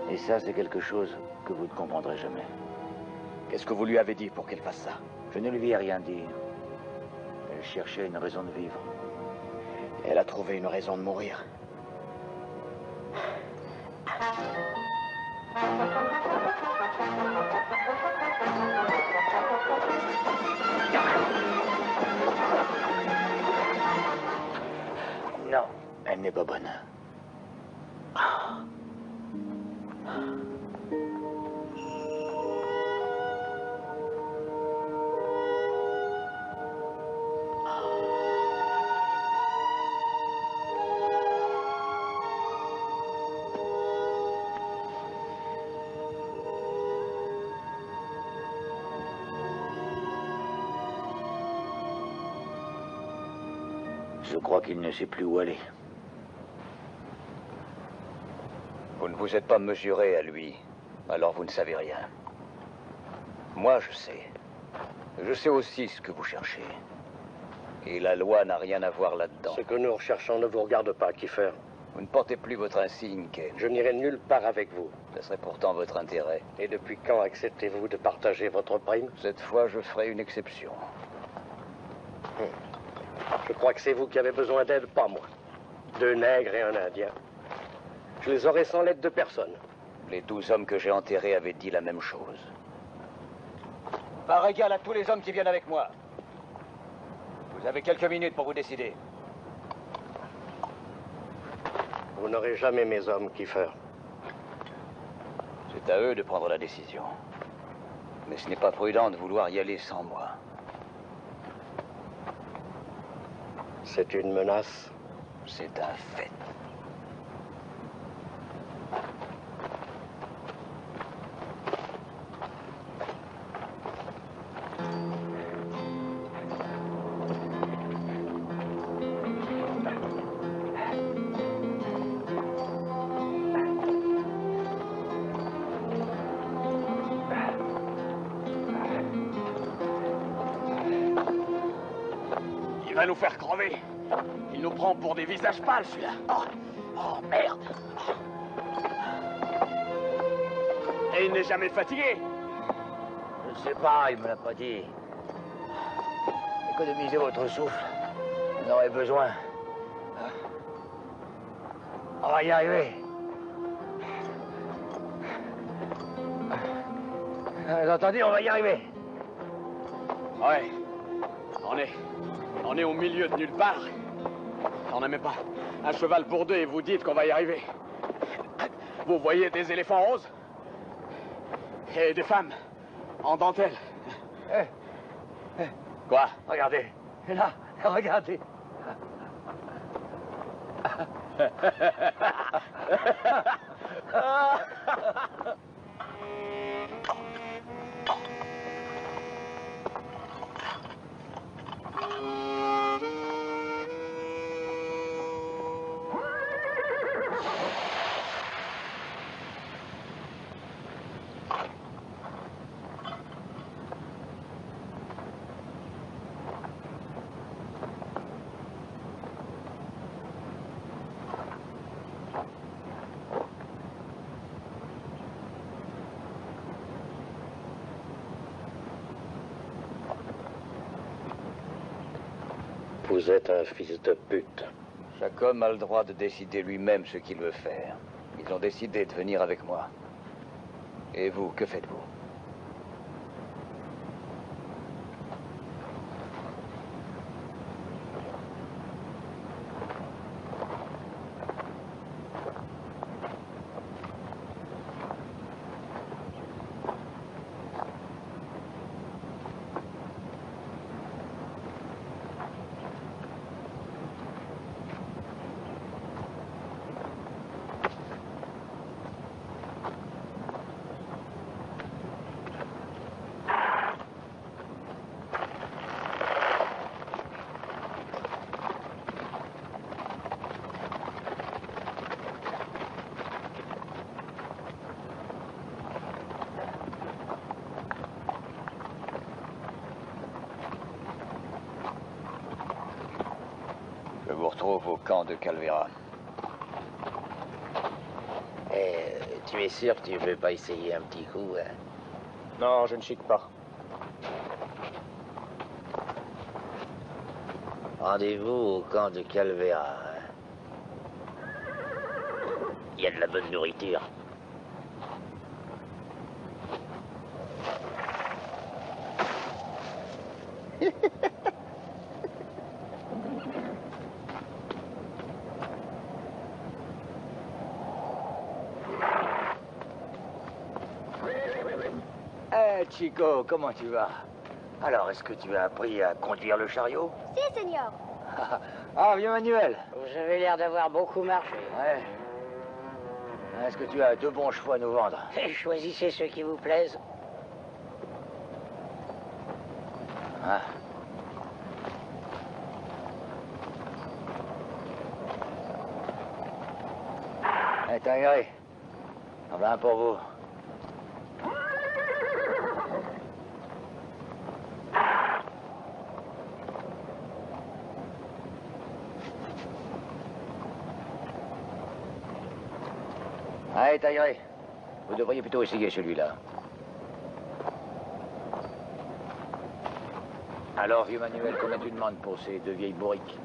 Et ça, c'est quelque chose que vous ne comprendrez jamais. Qu'est-ce que vous lui avez dit pour qu'elle fasse ça? Je ne lui ai rien dit. Elle cherchait une raison de vivre. Elle a trouvé une raison de mourir. Non. Elle n'est pas bonne. Je crois qu'il ne sait plus où aller. Vous ne vous êtes pas mesuré à lui, alors vous ne savez rien. Moi, je sais. Je sais aussi ce que vous cherchez. Et la loi n'a rien à voir là-dedans. Ce que nous recherchons ne vous regarde pas, Kiefer. Vous ne portez plus votre insigne, Kane. Je n'irai nulle part avec vous. Ce serait pourtant votre intérêt. Et depuis quand acceptez-vous de partager votre prime? Cette fois, je ferai une exception. Je crois que c'est vous qui avez besoin d'aide, pas moi. 2 nègres et un Indien. Je les aurais sans l'aide de personne. Les 12 hommes que j'ai enterrés avaient dit la même chose. Par égale à tous les hommes qui viennent avec moi. Vous avez quelques minutes pour vous décider. Vous n'aurez jamais mes hommes, Kiefer. C'est à eux de prendre la décision. Mais ce n'est pas prudent de vouloir y aller sans moi. C'est une menace. C'est un fait. Il va nous faire crever. Il nous prend pour des visages pâles, celui-là. Oh, merde. Et il n'est jamais fatigué. Je ne sais pas, il me l'a pas dit. Économisez votre souffle. On en aurait besoin. On va y arriver. Vous entendez, on va y arriver. Ouais. On est au milieu de nulle part. On n'a même pas un cheval pour 2 et vous dites qu'on va y arriver. Vous voyez des éléphants roses et des femmes en dentelle. Quoi? Regardez. Là, regardez. Vous êtes un fils de pute. Chaque homme a le droit de décider lui-même ce qu'il veut faire. Ils ont décidé de venir avec moi. Et vous, que faites-vous? Je vous retrouve au camp de Calvera. Tu es sûr que tu veux pas essayer un petit coup, hein? Non, je ne chique pas. Rendez-vous au camp de Calvera. Hein? Il y a de la bonne nourriture. Hey, Chico, comment tu vas? Alors, est-ce que tu as appris à conduire le chariot? Si, seigneur. Ah, vieux Manuel. Vous avez l'air d'avoir beaucoup marché. Ouais. Est-ce que tu as 2 bons chevaux à nous vendre? Choisissez ceux qui vous plaisent. Ah. Hey, Tanguy, on va un pour vous. Allez, Tailleret, vous devriez plutôt essayer celui-là. Alors, vieux Manuel, combien tu demandes pour ces 2 vieilles bourriques?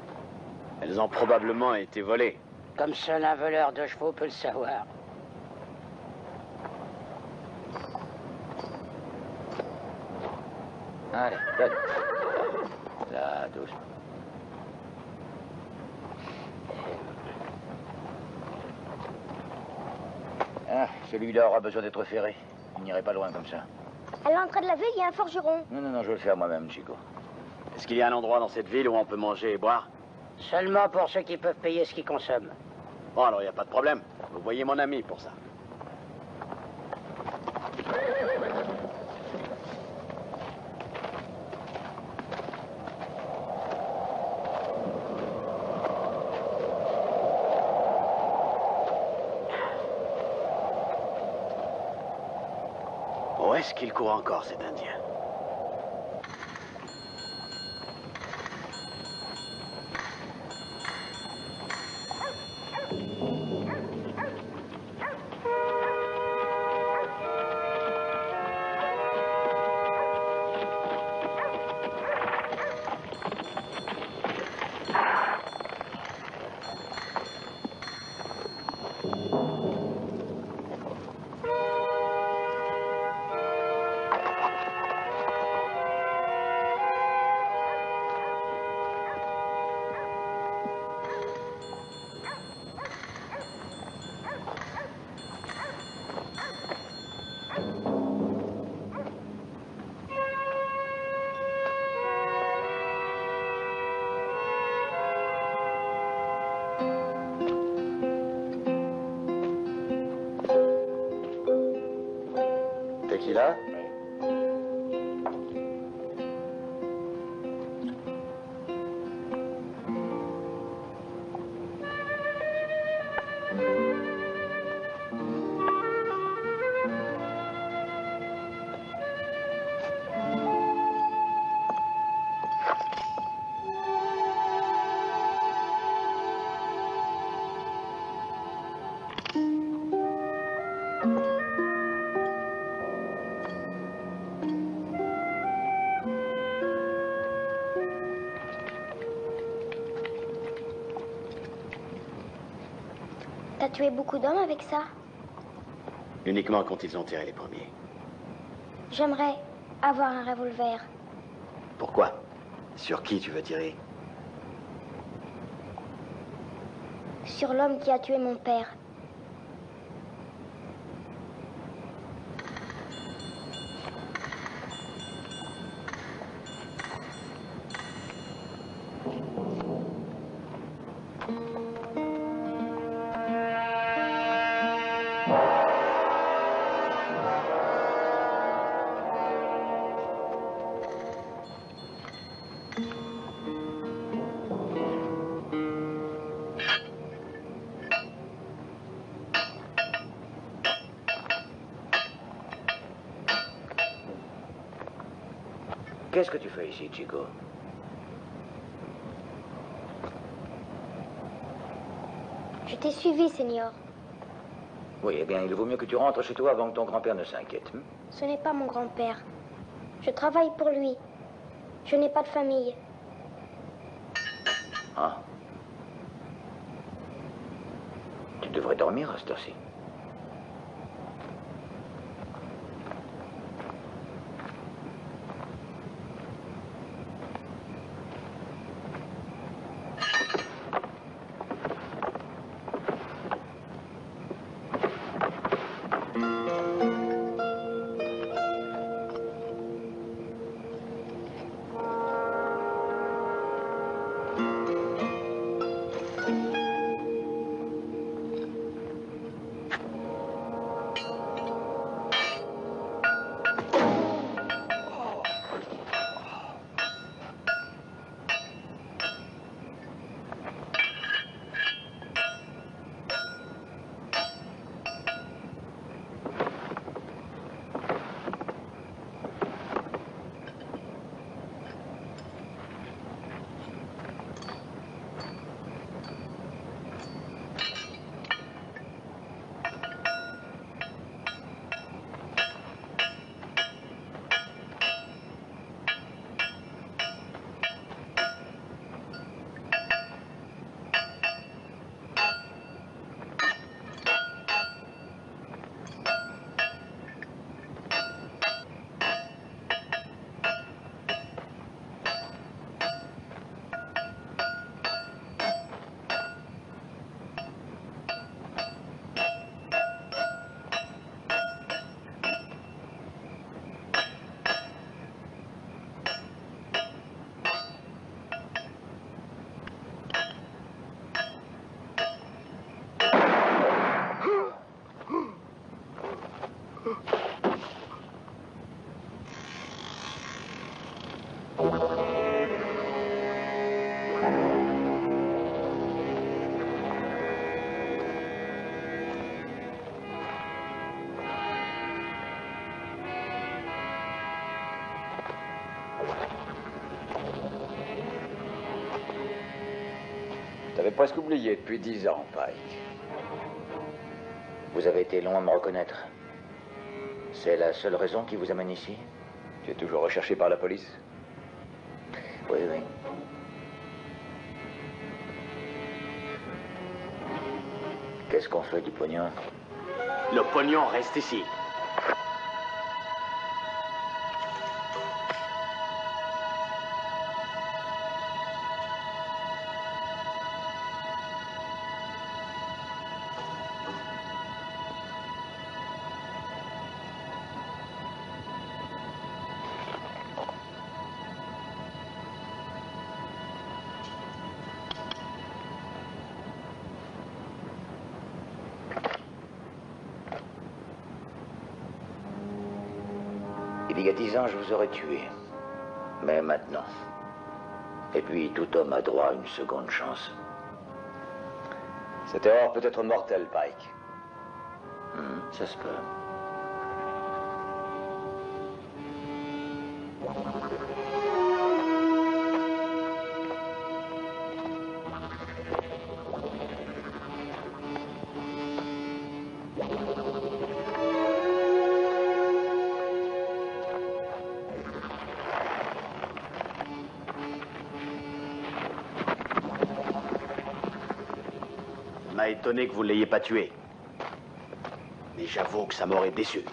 Elles ont probablement été volées. Comme seul un voleur de chevaux peut le savoir. Allez, donne. Là, doucement. Ah, celui-là aura besoin d'être ferré. Il n'irait pas loin comme ça. À l'entrée de la ville, il y a un forgeron. Non, je vais le faire moi-même, Chico. Est-ce qu'il y a un endroit dans cette ville où on peut manger et boire? Seulement pour ceux qui peuvent payer ce qu'ils consomment. Bon, alors il n'y a pas de problème. Vous voyez mon ami pour ça. Où est-ce qu'il court encore, cet Indien? Tequila? T'as tué beaucoup d'hommes avec ça? Uniquement quand ils ont tiré les premiers. J'aimerais avoir un revolver. Pourquoi? Sur qui tu veux tirer? Sur l'homme qui a tué mon père. Qu'est-ce que tu fais ici, Chico? Je t'ai suivi, Seigneur. Oui, eh bien, il vaut mieux que tu rentres chez toi avant que ton grand-père ne s'inquiète. Ce n'est pas mon grand-père. Je travaille pour lui. Je n'ai pas de famille. Ah. Tu devrais dormir à cette heure-ci. J'avais presque oublié depuis 10 ans, Pike. Vous avez été long à me reconnaître. C'est la seule raison qui vous amène ici? Tu es toujours recherché par la police? Oui, oui. Qu'est-ce qu'on fait du pognon? Le pognon reste ici. Il y a 10 ans, je vous aurais tué. Mais maintenant. Et puis, tout homme a droit à une seconde chance. Cette erreur peut être mortelle, Pike. Ça se peut. m'a étonné que vous ne l'ayez pas tué. Mais j'avoue que ça m'aurait déçu.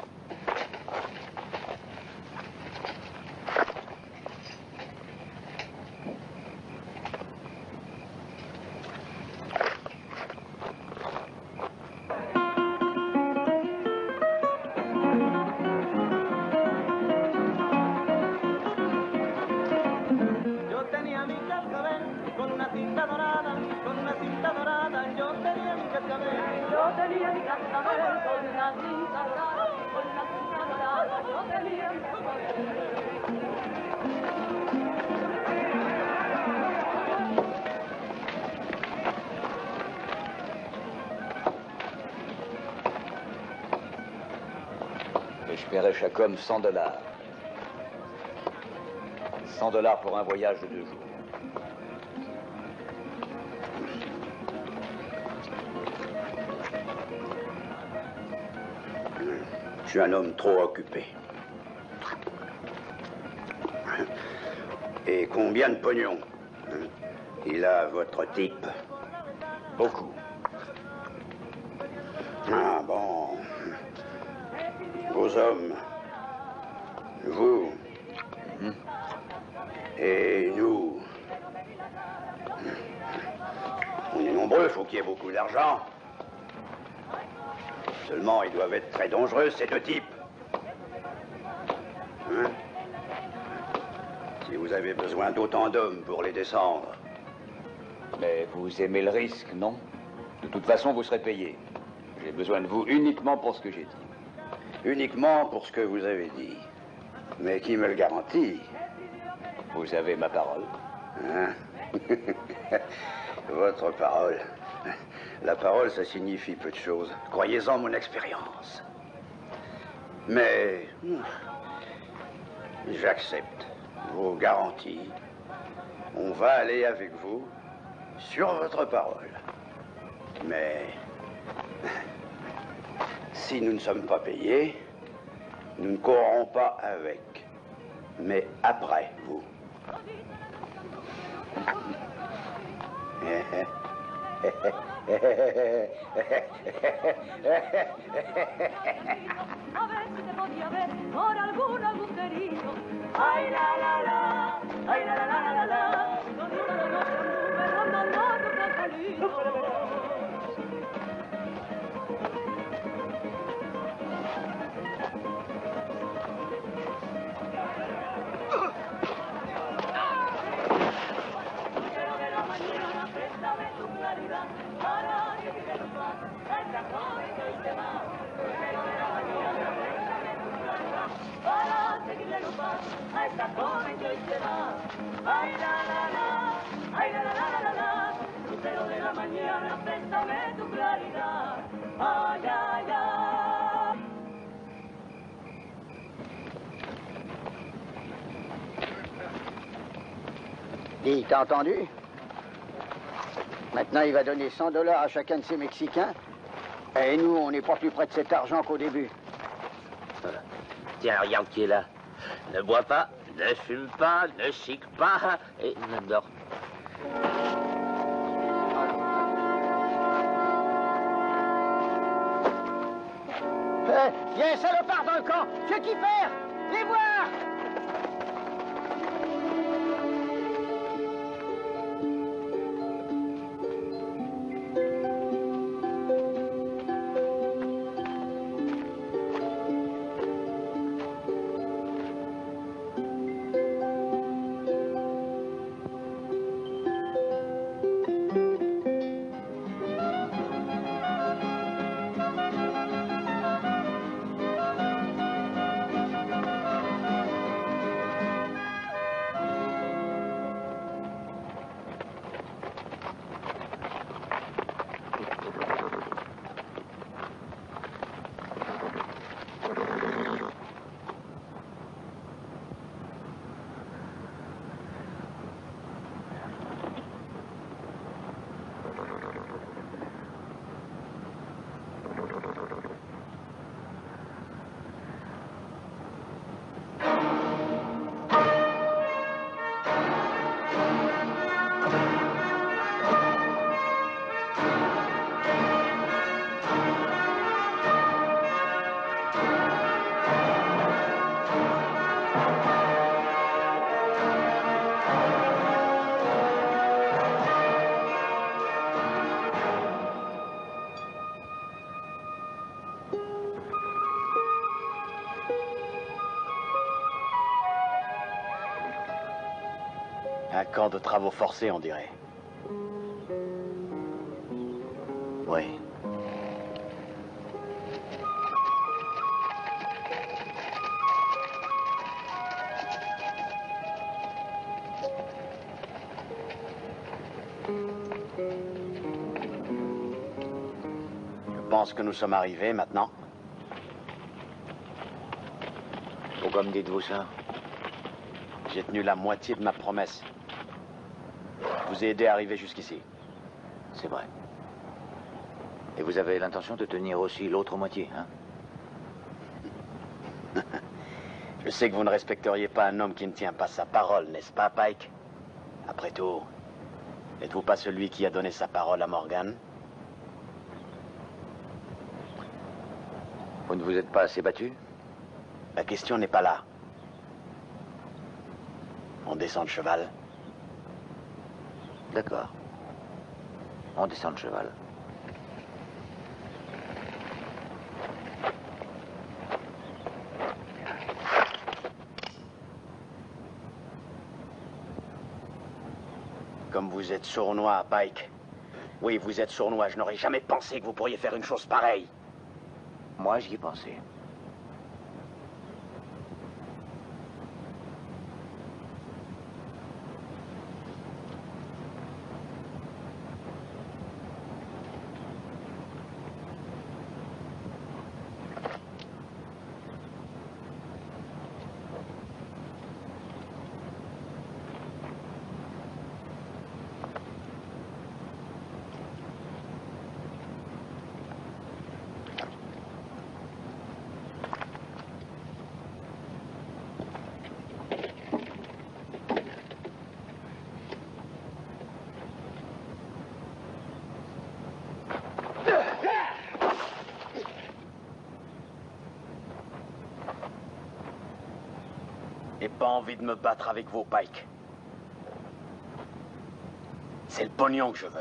Et je paierai chaque homme $100. $100 pour un voyage de 2 jours. Je suis un homme trop occupé. Et combien de pognon il a, votre type? Beaucoup. Ah bon. Vos hommes, vous et nous, on est nombreux, il faut qu'il y ait beaucoup d'argent. Seulement, ils doivent être très dangereux, ces deux types. Hein? Si vous avez besoin d'autant d'hommes pour les descendre. Mais vous aimez le risque, non? De toute façon, vous serez payé. J'ai besoin de vous uniquement pour ce que j'ai dit. Uniquement pour ce que vous avez dit. Mais qui me le garantit? Vous avez ma parole. Hein? Votre parole. La parole, ça signifie peu de choses. Croyez-en mon expérience. Mais j'accepte vos garanties. On va aller avec vous sur votre parole. Mais si nous ne sommes pas payés, nous ne courrons pas avec, mais après vous. Dis, t'as entendu? Maintenant, il va donner $100 à chacun de ces Mexicains. Et nous, on n'est pas plus près de cet argent qu'au début. Voilà. Tiens, regarde qui est là. Ne bois pas, ne fume pas, ne chique pas et ne dors. Il y a un salopard dans le camp. Vieux Kiffer, viens voir. Un camp de travaux forcés, on dirait. Oui. Je pense que nous sommes arrivés maintenant. Pourquoi me dites-vous ça? J'ai tenu la moitié de ma promesse. Je vous ai aidé à arriver jusqu'ici. C'est vrai. Et vous avez l'intention de tenir aussi l'autre moitié, hein? Je sais que vous ne respecteriez pas un homme qui ne tient pas sa parole, n'est-ce pas, Pike? Après tout, n'êtes-vous pas celui qui a donné sa parole à Morgan? Vous ne vous êtes pas assez battu? La question n'est pas là. On descend de cheval. D'accord. On descend de cheval. Comme vous êtes sournois, Pike. Oui, vous êtes sournois. Je n'aurais jamais pensé que vous pourriez faire une chose pareille. Moi, j'y ai pensé. J'ai pas envie de me battre avec vous, Pike. C'est le pognon que je veux.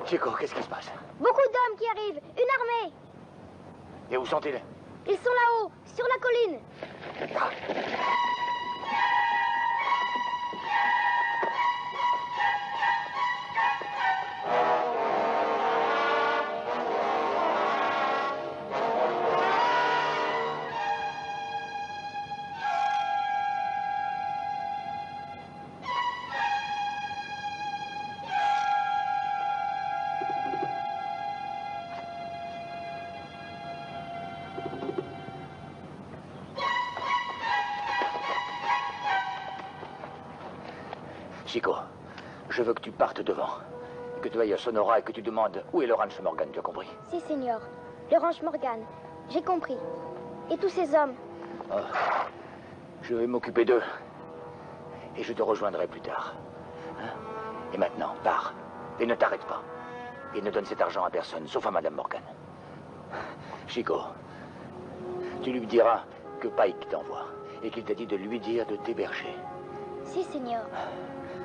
Chico, qu'est-ce qui se passe? Beaucoup d'hommes qui arrivent, une armée. Et où sont-ils? Ils sont là-haut, sur la colline. Chico, je veux que tu partes devant. Que tu ailles à Sonora et que tu demandes où est le ranch Morgan, tu as compris? Si, Seigneur. Le ranch Morgan. J'ai compris. Et tous ces hommes? Oh, je vais m'occuper d'eux. Et je te rejoindrai plus tard. Hein? Et maintenant, pars. Et ne t'arrête pas. Et ne donne cet argent à personne, sauf à Madame Morgan. Chico, tu lui diras que Pike t'envoie. Et qu'il t'a dit de lui dire de t'héberger. Si, Seigneur.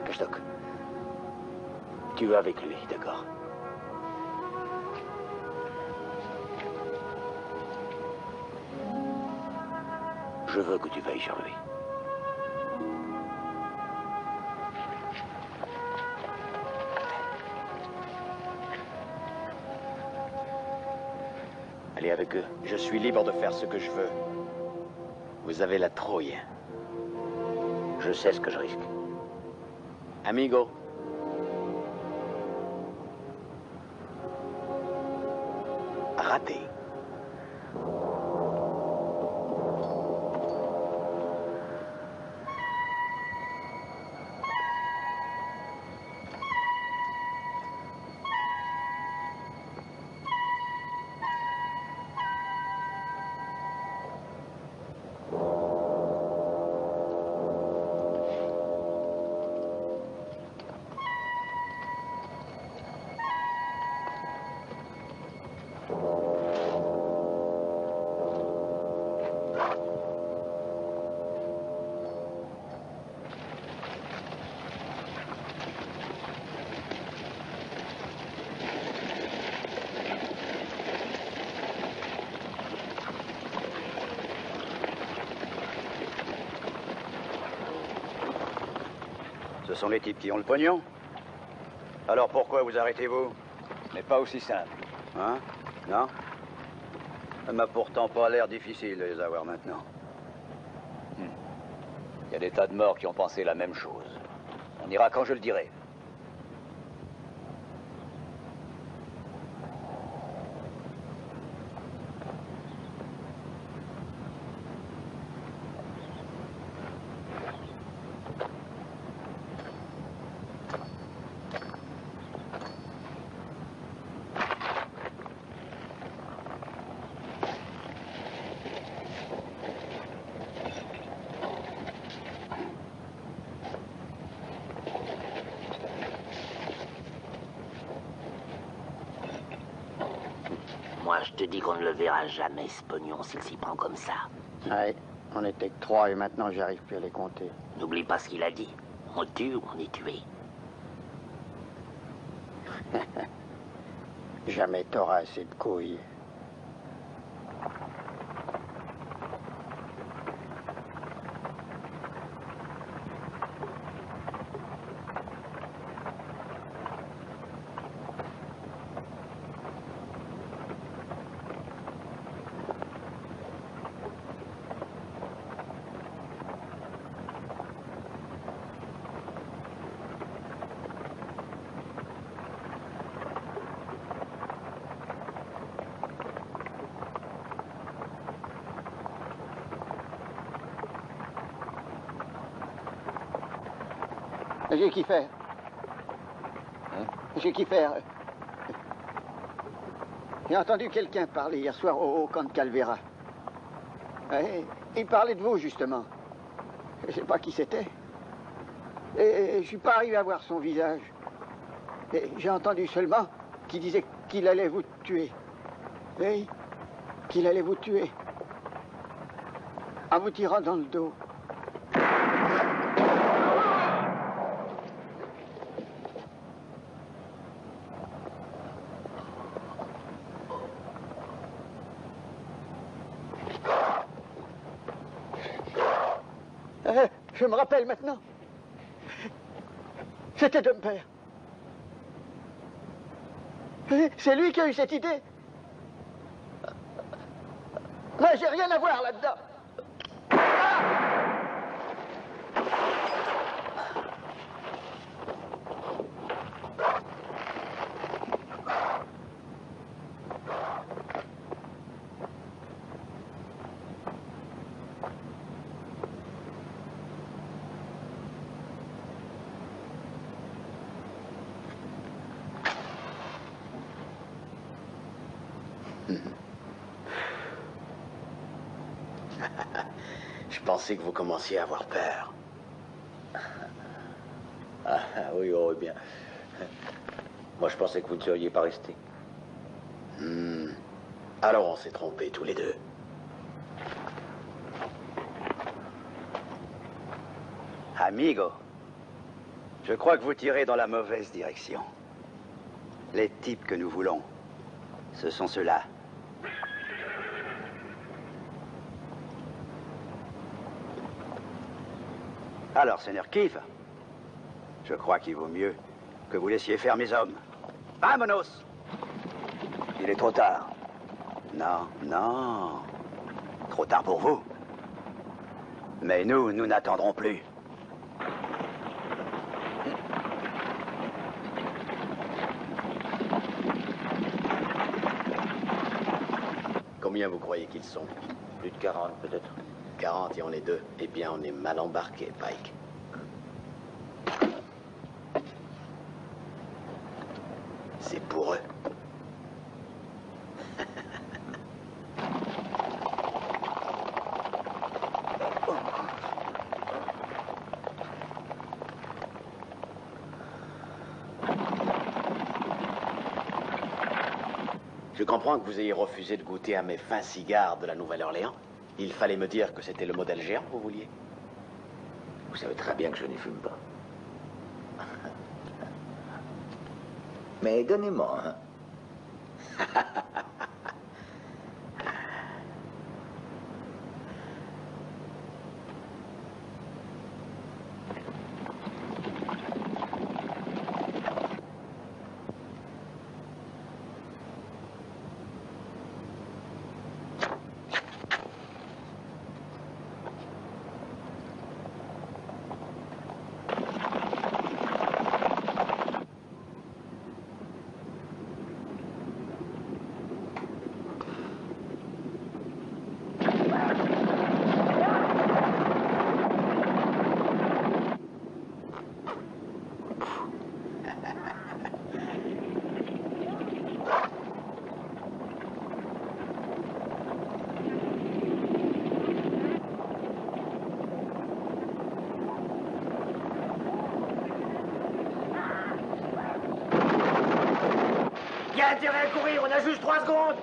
Cachetok, tu vas avec lui, d'accord? Je veux que tu veilles sur lui. Allez avec eux. Je suis libre de faire ce que je veux. Vous avez la trouille. Je sais ce que je risque. Amigo. Raté. Ce sont les types qui ont le pognon. Alors pourquoi vous arrêtez-vous? Mais pas aussi simple. Hein? Non? Ça m'a pourtant pas l'air difficile de les avoir maintenant. Il y a des tas de morts qui ont pensé la même chose. On ira quand je le dirai. Moi, je te dis qu'on ne le verra jamais, ce pognon, s'il s'y prend comme ça. Ouais, on était que 3 et maintenant j'arrive plus à les compter. N'oublie pas ce qu'il a dit. On tue ou on est tué. Jamais t'auras assez de couilles. J'ai qui faire. J'ai qui faire. J'ai entendu quelqu'un parler hier soir au camp de Calvera. Il parlait de vous, justement. Je ne sais pas qui c'était. Et je ne suis pas arrivé à voir son visage. Et j'ai entendu seulement qu'il disait qu'il allait vous tuer. Oui, qu'il allait vous tuer. En vous tirant dans le dos. Je me rappelle maintenant. C'était Dumper. C'est lui qui a eu cette idée. Moi, j'ai rien à voir là-dedans. Je pensais que vous commenciez à avoir peur. Ah, oui, oh, eh bien. Moi, je pensais que vous ne seriez pas resté. Alors on s'est trompés tous les deux. Amigo, je crois que vous tirez dans la mauvaise direction. Les types que nous voulons, ce sont ceux-là. Alors, Seigneur Keith, je crois qu'il vaut mieux que vous laissiez faire mes hommes. Vamonos! Il est trop tard. Non, non. Trop tard pour vous. Mais nous n'attendrons plus. Combien vous croyez qu'ils sont? Plus de 40, peut-être. 40 et on est deux. Eh bien, on est mal embarqué, Pike. C'est pour eux. Je comprends que vous ayez refusé de goûter à mes fins cigares de la Nouvelle-Orléans. Il fallait me dire que c'était le modèle géant que vous vouliez. Vous savez très bien que je n'y fume pas. Mais donnez-moi un. Il y a intérêt à courir, on a juste 3 secondes.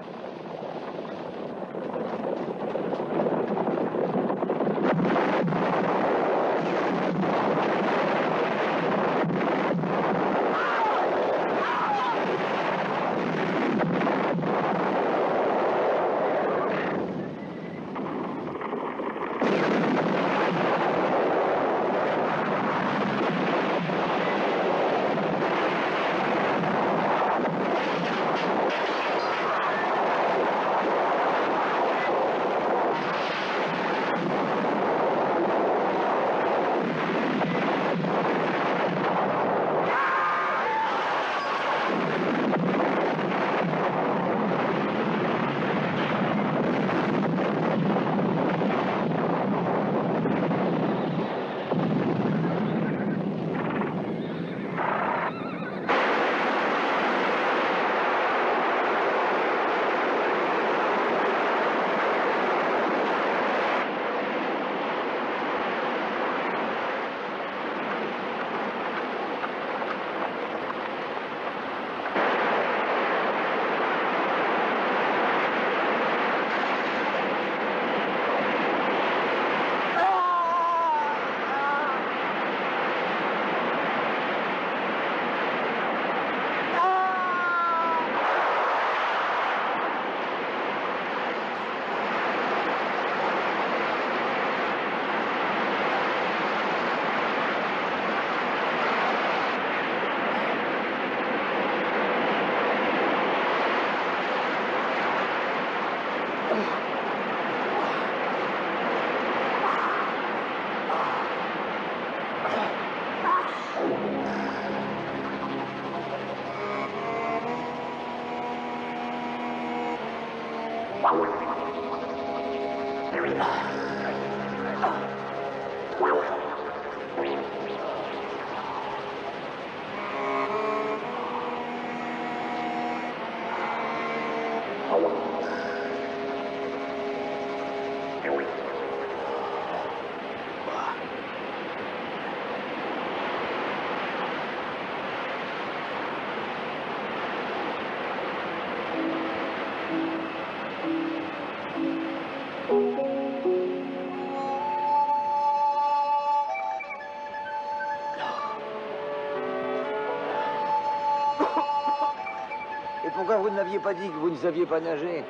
pourquoi vous ne m'aviez pas dit que vous ne saviez pas nager?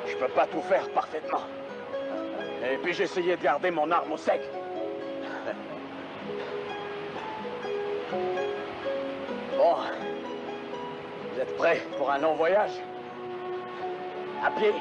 Je peux pas tout faire parfaitement. Et puis j'essayais de garder mon arme au sec. Bon. Vous êtes prêts pour un long voyage? À pied?